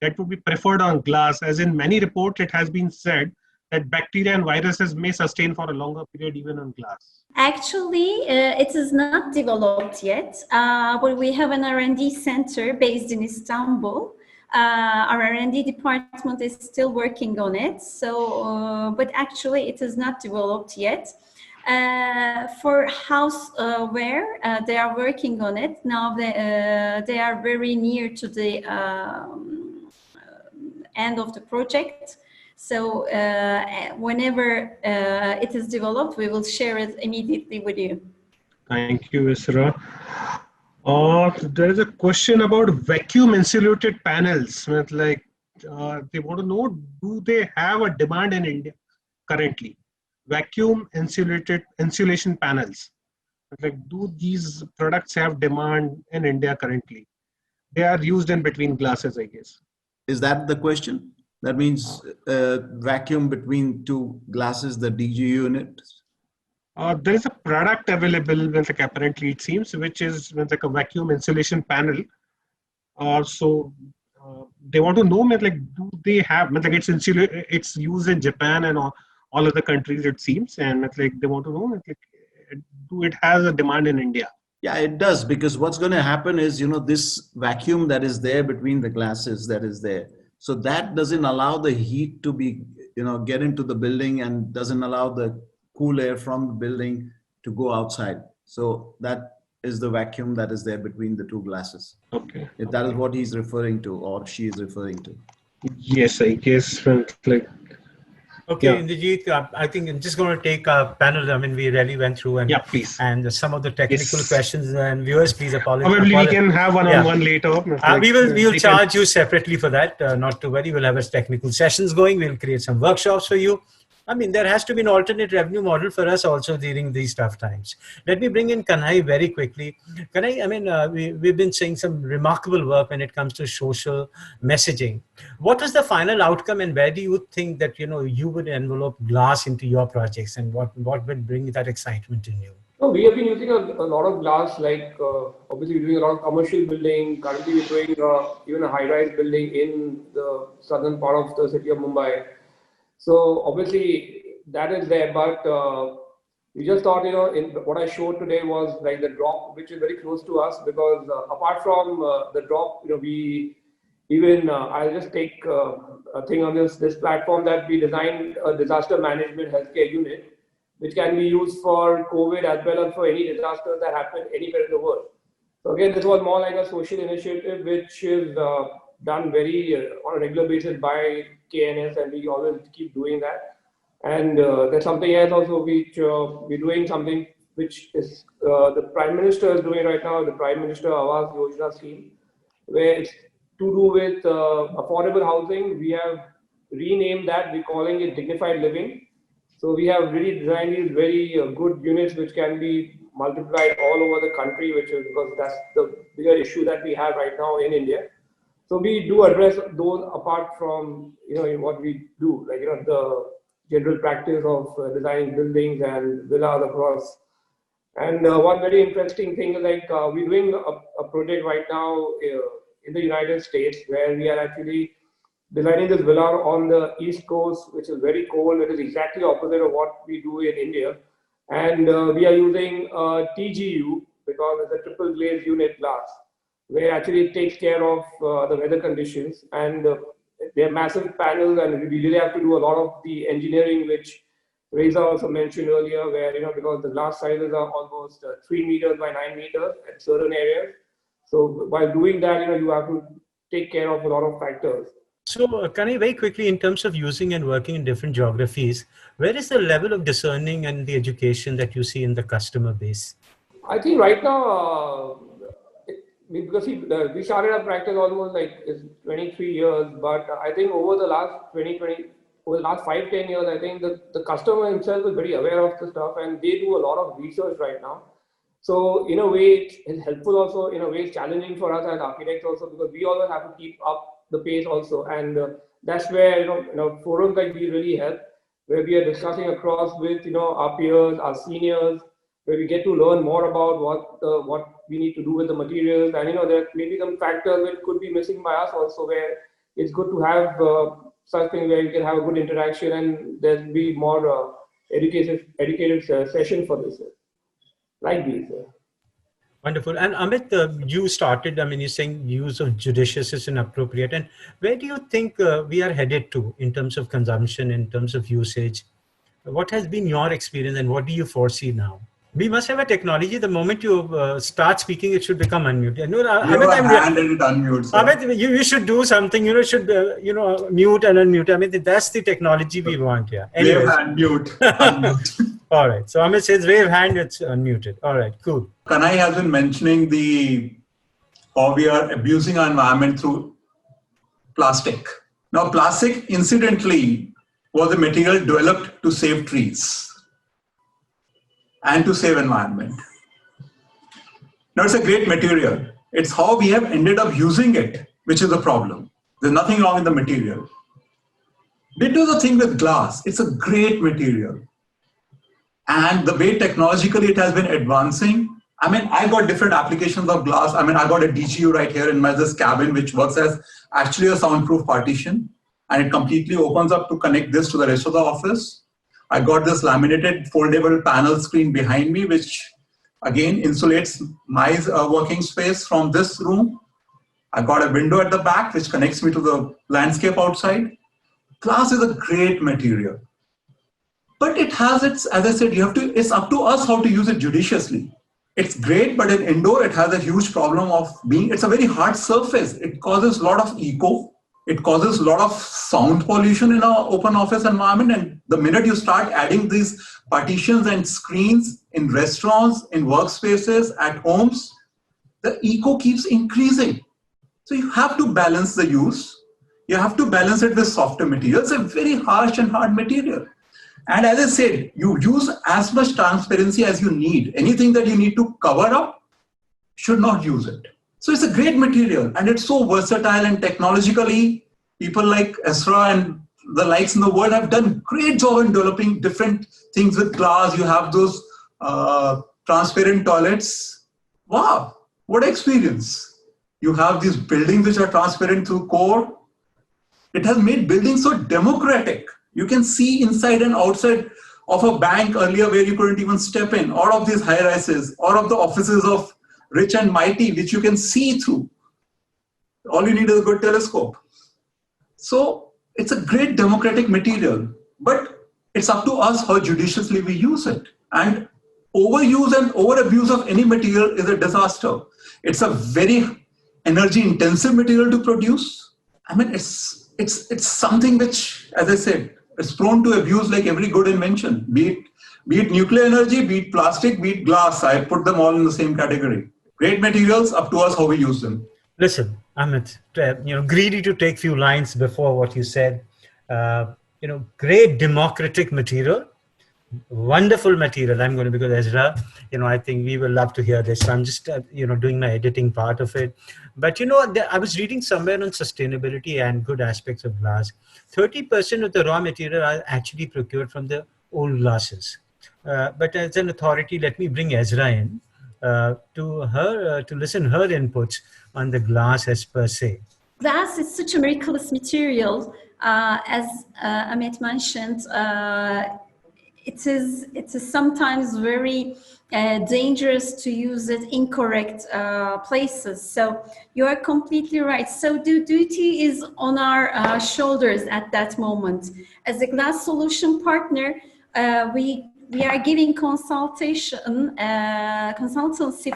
that would be preferred on glass? As in many reports, it has been said that bacteria and viruses may sustain for a longer period even on glass. Actually, it is not developed yet, but we have an R&D center based in Istanbul. Our R&D department is still working on it. So, but actually it is not developed yet. For houseware, they are working on it. Now they are very near to the end of the project. So whenever it is developed, we will share it immediately with you. Thank you, Esra. There is a question about vacuum insulated panels. Like, they want to know, do they have a demand in India currently? Vacuum insulation panels. Like, do these products have demand in India currently? They are used in between glasses, I guess. Is that the question? That means vacuum between two glasses, the DG unit? There is a product available, like apparently it seems, which is like a vacuum insulation panel. So they want to know, like, do they have, like, it's used in Japan and all other countries, it seems, and like they want to know, like, do it has a demand in India? Yeah, it does, because what's going to happen is, you know, this vacuum that is there between the glasses that is there. So that doesn't allow the heat to be, you know, get into the building and doesn't allow the cool air from the building to go outside. So that is the vacuum that is there between the two glasses. Okay. If that is what he's referring to or she is referring to. Yes, I guess, like. Okay, Yeah. Indrajit, I think I'm just going to take a panel. I mean, we really went through and please. And some of the technical questions, and viewers, please apologize. Probably we can have one-on-one later. We will charge you separately for that. Not to worry, we'll have us technical sessions going. We'll create some workshops for you. I mean, there has to be an alternate revenue model for us also during these tough times. Let me bring in Kanhai very quickly. Kanhai, I mean, we've been saying some remarkable work when it comes to social messaging. What was the final outcome, and where do you think that, you know, you would envelope glass into your projects, and what would bring that excitement in you? So we have been using a lot of glass, like obviously we're doing a lot of commercial building. Currently we're doing even a high-rise building in the southern part of the city of Mumbai. So obviously that is there, but we just thought, you know, in what I showed today was like the drop, which is very close to us, because apart from the drop, you know, we even I'll just take a thing on this platform that we designed a disaster management healthcare unit, which can be used for COVID as well as for any disasters that happen anywhere in the world. So again, this was more like a social initiative, which is done very on a regular basis by KNS, and we always keep doing that. And there's something else also which we're doing something which is the Prime Minister is doing right now, the Prime Minister Awas Yojana scheme, where it's to do with affordable housing. We have renamed that, we're calling it dignified living. So we have really designed these very good units which can be multiplied all over the country, which is because that's the bigger issue that we have right now in India. So we do address those apart from, in what we do, like, the general practice of designing buildings and villas across. And one very interesting thing is like we're doing a project right now in the United States where we are actually designing this villa on the East Coast, which is very cold. It is exactly opposite of what we do in India. And we are using TGU because it's a triple glazed unit glass, where actually it takes care of the weather conditions. And they are massive panels, and we really have to do a lot of the engineering, which Reza also mentioned earlier, where, because the glass sizes are almost 3 meters by 9 meters at certain areas. So while doing that, you have to take care of a lot of factors. So, Kanhai, very quickly, in terms of using and working in different geographies, where is the level of discerning and the education that you see in the customer base? I think right now, because we started our practice almost like it's 23 years, but I think over the last 5-10 years, I think the customer himself is very aware of the stuff, and they do a lot of research right now. So in a way, it's helpful also. In a way, it's challenging for us as architects also, because we always have to keep up the pace also. And that's where, forums like these really help, where we are discussing across with, our peers, our seniors, where we get to learn more about what we need to do with the materials. And, there may be some factors which could be missing by us also, where it's good to have such things where you can have a good interaction, and there'll be more educated session for this, like these. Wonderful. And Amit, you started, you're saying use of judicious is inappropriate. And where do you think we are headed to in terms of consumption, in terms of usage? What has been your experience and what do you foresee now? We must have a technology. The moment you start speaking, it should become unmuted. No, Amit, you should do something. You should mute and unmute. That's the technology we want here. Anyways. Unmute. All right. So Amit says wave hand. It's unmuted. All right. Cool. Kanhai has been mentioning how we are abusing our environment through plastic. Now, plastic, incidentally, was a material developed to save trees and to save environment. Now, it's a great material. It's how we have ended up using it, which is the problem. There's nothing wrong with the material. They do the thing with glass. It's a great material. And the way technologically it has been advancing, I got different applications of glass. I got a DGU right here in this cabin, which works as actually a soundproof partition. And it completely opens up to connect this to the rest of the office. I got this laminated foldable panel screen behind me, which again insulates my working space from this room. I got a window at the back, which connects me to the landscape outside. Glass is a great material. But it has its, as I said, it's up to us how to use it judiciously. It's great, but in indoor, it has a huge problem of it's a very hard surface. It causes a lot of echo. It causes a lot of sound pollution in our open office environment. And the minute you start adding these partitions and screens in restaurants, in workspaces, at homes, the echo keeps increasing. So you have to balance the use. You have to balance it with softer materials. It's a very harsh and hard material. And as I said, you use as much transparency as you need. Anything that you need to cover up, should not use it. So it's a great material, and it's so versatile, and technologically, people like Esra and the likes in the world have done great job in developing different things with glass. You have those transparent toilets. Wow, what experience. You have these buildings which are transparent through core. It has made buildings so democratic. You can see inside and outside of a bank earlier where you couldn't even step in, or of these high-rises, or of the offices of rich and mighty, which you can see through. All you need is a good telescope. So it's a great democratic material, but it's up to us how judiciously we use it. And overuse and overabuse of any material is a disaster. It's a very energy-intensive material to produce. It's something which, as I said, It's prone to abuse like every good invention, be it nuclear energy, be it plastic, be it glass. I put them all in the same category. Great materials, up to us how we use them. Listen, Amit, greedy to take few lines before what you said. Great democratic material, wonderful material. I'm going to, because Ezra, I think we will love to hear this. So I'm just, doing my editing part of it. But, I was reading somewhere on sustainability and good aspects of glass. 30% of the raw material are actually procured from the old glasses. But as an authority, let me bring Ezra in to listen her inputs on the glass as per se. Glass is such a miraculous material, as Amit mentioned. It is sometimes very dangerous to use it in incorrect places. So you are completely right. So the duty is on our shoulders at that moment. As a glass solution partner, we are giving consultancy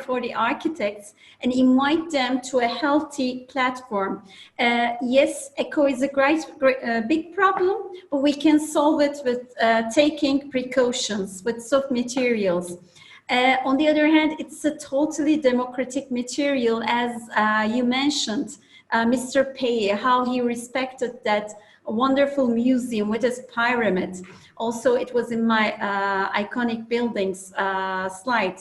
for the architects and invite them to a healthy platform. Yes, echo is a big problem, but we can solve it with taking precautions with soft materials. On the other hand, it's a totally democratic material, as you mentioned, Mr. Pei, how he respected that wonderful museum with its pyramid. Also, it was in my iconic buildings slide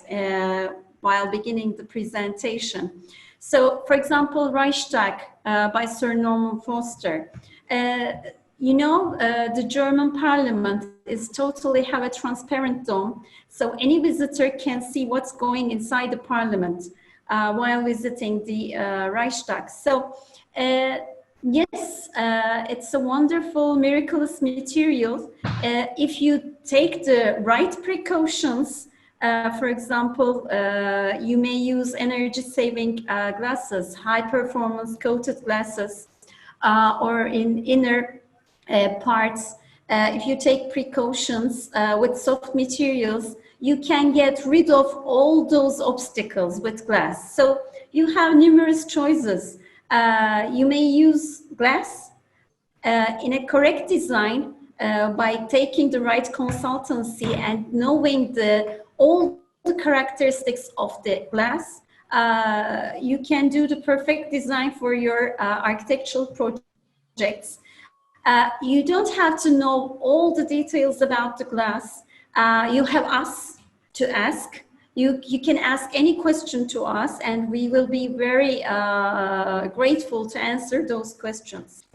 while beginning the presentation. So, for example, Reichstag by Sir Norman Foster. The German parliament is totally have a transparent dome, so any visitor can see what's going inside the parliament while visiting the Reichstag. So, yes, it's a wonderful, miraculous material. If you take the right precautions, for example, you may use energy-saving glasses, high-performance coated glasses, or in inner parts. If you take precautions with soft materials, you can get rid of all those obstacles with glass. So you have numerous choices. You may use glass in a correct design by taking the right consultancy and knowing all the characteristics of the glass. You can do the perfect design for your architectural projects. You don't have to know all the details about the glass. You have us to ask. You can ask any question to us, and we will be very grateful to answer those questions.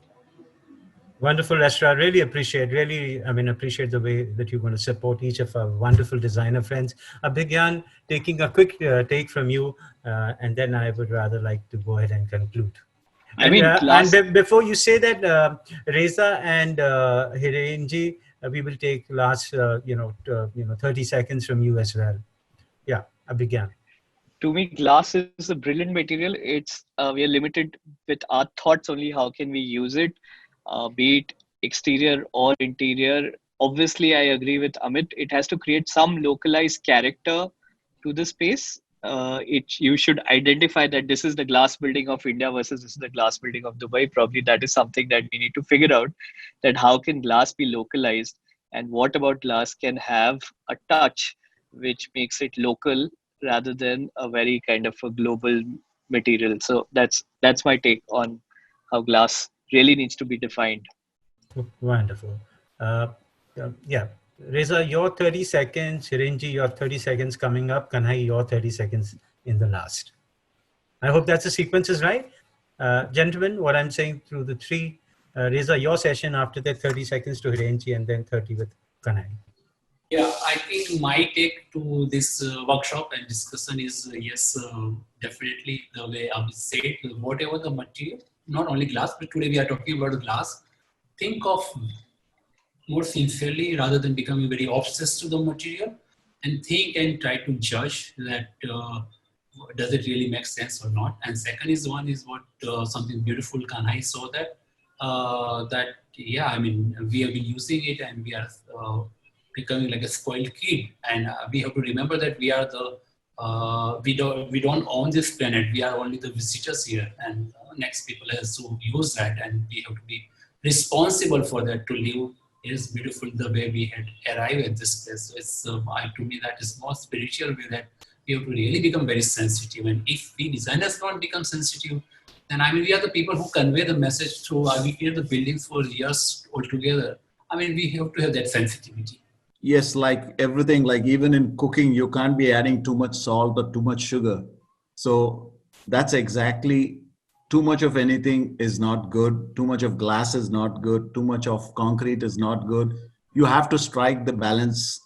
Wonderful, Esra. Really appreciate the way that you're going to support each of our wonderful designer friends. Abhigyan, taking a quick take from you, and then I would rather like to go ahead and conclude. And before you say that, Reza and Hirenji, we will take last 30 seconds from you as well. Yeah, Abhigyan. To me, glass is a brilliant material. It's we are limited with our thoughts only. How can we use it, be it exterior or interior? Obviously, I agree with Amit. It has to create some localized character to the space. You should identify that this is the glass building of India versus this is the glass building of Dubai. Probably that is something that we need to figure out, that how can glass be localized, and what about glass can have a touch which makes it local rather than a very kind of a global material. So that's my take on how glass really needs to be defined. Wonderful. Yeah. Reza, your 30 seconds. Hirenji, your 30 seconds coming up. Kanhai, your 30 seconds in the last. I hope that's the sequence is right. Gentlemen, what I'm saying through the three. Reza, your session after that 30 seconds to Hirenji and then 30 with Kanhai. Yeah, I think my take to this workshop and discussion is yes, definitely the way Amit said, whatever the material, not only glass, but today we are talking about glass. Think of more sincerely rather than becoming very obsessed to the material, and think and try to judge that does it really make sense or not. And second is what something beautiful Kanhai saw that yeah, I mean, we have been using it and we are becoming like a spoiled kid, and we have to remember that we are we don't own this planet. We are only the visitors here, and next people has to use that, and we have to be responsible for that to live it is beautiful the way we had arrived at this place. So it's, to me, that is more spiritual way that we have to really become very sensitive. And if we designers don't become sensitive, then I mean, we are the people who convey the message through, we create the buildings for years altogether. I mean, we have to have that sensitivity. Yes, like everything, like even in cooking, you can't be adding too much salt or too much sugar. So that's exactly, too much of anything is not good. Too much of glass is not good. Too much of concrete is not good. You have to strike the balance,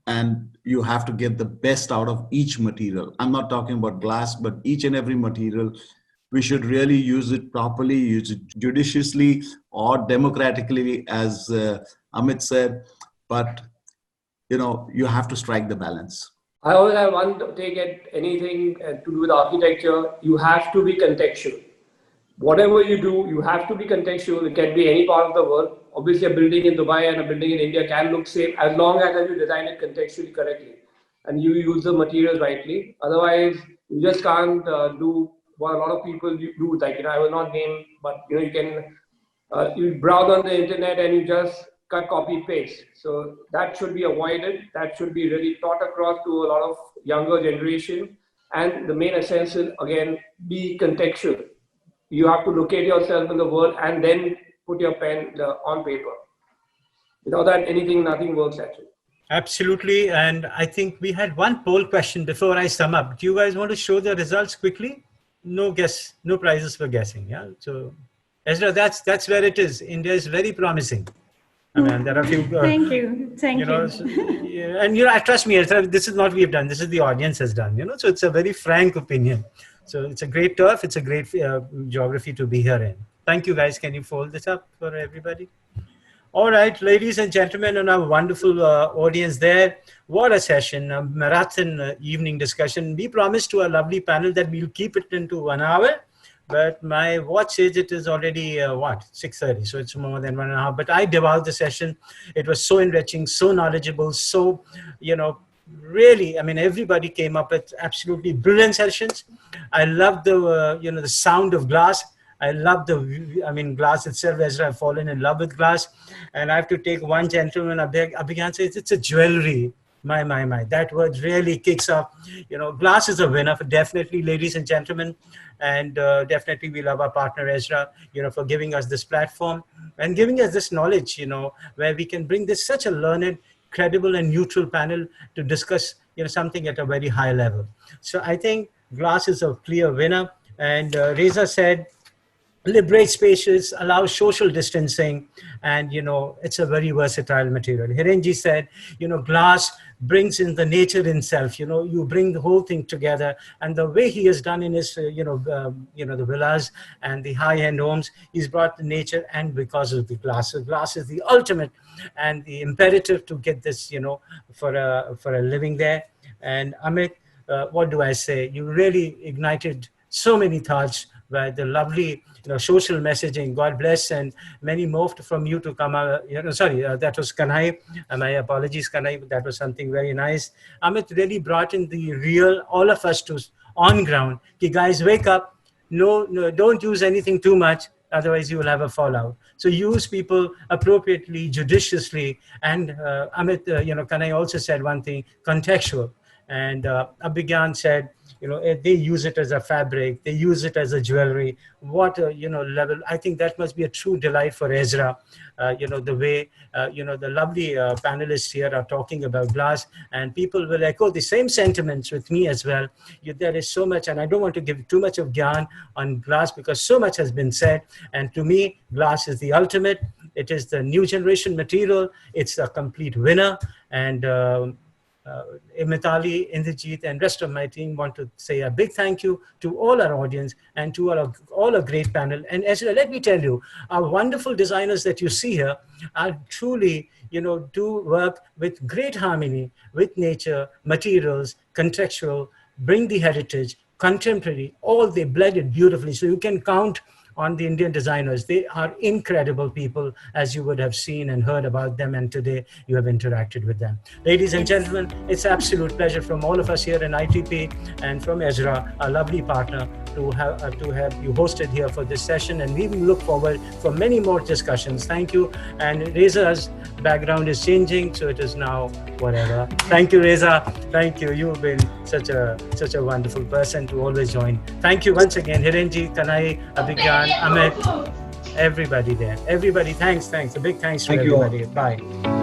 and you have to get the best out of each material. I'm not talking about glass, but each and every material, we should really use it properly, use it judiciously or democratically, as Amit said, but you have to strike the balance. I always have one take at anything to do with architecture. You have to be contextual. Whatever you do, you have to be contextual. It can be any part of the world. Obviously, a building in Dubai and a building in India can look same as long as you design it contextually correctly and you use the materials rightly. Otherwise, you just can't do what a lot of people do. Like, I will not name, but you can you browse on the internet and you just cut, copy, paste. So that should be avoided. That should be really taught across to a lot of younger generation. And the main essential, again, be contextual. You have to locate yourself in the world and then put your pen on paper. Without that, nothing works actually. Absolutely. And I think we had one poll question before I sum up. Do you guys want to show the results quickly? No prizes for guessing. Yeah. So Esra, that's where it is. India is very promising. I mean, there are a few. Thank you. Thank you. So, yeah, and trust me, Esra, this is not we've done. This is the audience has done. So it's a very frank opinion. So it's a great turf. It's a great geography to be here in. Thank you, guys. Can you fold this up for everybody? All right, ladies and gentlemen, and our wonderful audience there. What a session, a marathon evening discussion. We promised to our lovely panel that we'll keep it into 1 hour. But my watch says it is already, 6:30. So it's more than 1.5. But I devoured the session. It was so enriching, so knowledgeable, so, really, I mean, everybody came up with absolutely brilliant sessions. I loved the, the sound of glass. I love glass itself. Ezra, I've fallen in love with glass. And I have to take one gentleman, Abhigyan says, it's a jewelry. My. That word really kicks off. Glass is a winner, definitely, ladies and gentlemen. And definitely we love our partner, Ezra, for giving us this platform and giving us this knowledge, where we can bring this such a learned, credible and neutral panel to discuss, something at a very high level. So I think glass is a clear winner. And Reza said, liberate spaces, allow social distancing, and it's a very versatile material. Hirenji said, glass brings in the nature itself. You bring the whole thing together, and the way he has done in his, the villas and the high-end homes, he's brought the nature, and because of the glass. So glass is the ultimate and the imperative to get this, for a living there. And Amit, what do I say? You really ignited so many thoughts by the lovely social messaging. God bless, and many more from you to come. That was Kanhai. My apologies, Kanhai, but that was something very nice. Amit really brought in the real, all of us to on ground. Okay, guys, wake up. No, don't use anything too much. Otherwise, you will have a fallout. So use people appropriately, judiciously. And Amit, Kanhai also said one thing, contextual. And Abhigyan said, they use it as a fabric, they use it as a jewelry. What a, level. I think that must be a true delight for Ezra. The way, the lovely panelists here are talking about glass, and people will echo the same sentiments with me as well. There is so much, and I don't want to give too much of gyan on glass because so much has been said. And to me, glass is the ultimate. It is the new generation material. It's a complete winner. And Mitali, Indrajit, and rest of my team want to say a big thank you to all our audience and to all a great panel. And Ezra, let me tell you, our wonderful designers that you see here are truly, do work with great harmony with nature, materials, contextual, bring the heritage, contemporary, all they blended beautifully. So you can count on the Indian designers. They are incredible people, as you would have seen and heard about them, and today you have interacted with them. Ladies and gentlemen, it's an absolute pleasure from all of us here in ITP and from Esra, a lovely partner, to have you hosted here for this session, and we look forward for many more discussions. Thank you. And Reza's background is changing, so it is now whatever. Thank you, Reza. Thank you. You've been such a wonderful person to always join. Thank you once again, Hirenji, Kanhai, Abhigyan, Amit, everybody there. Everybody, thanks. A big thanks to everybody. Bye.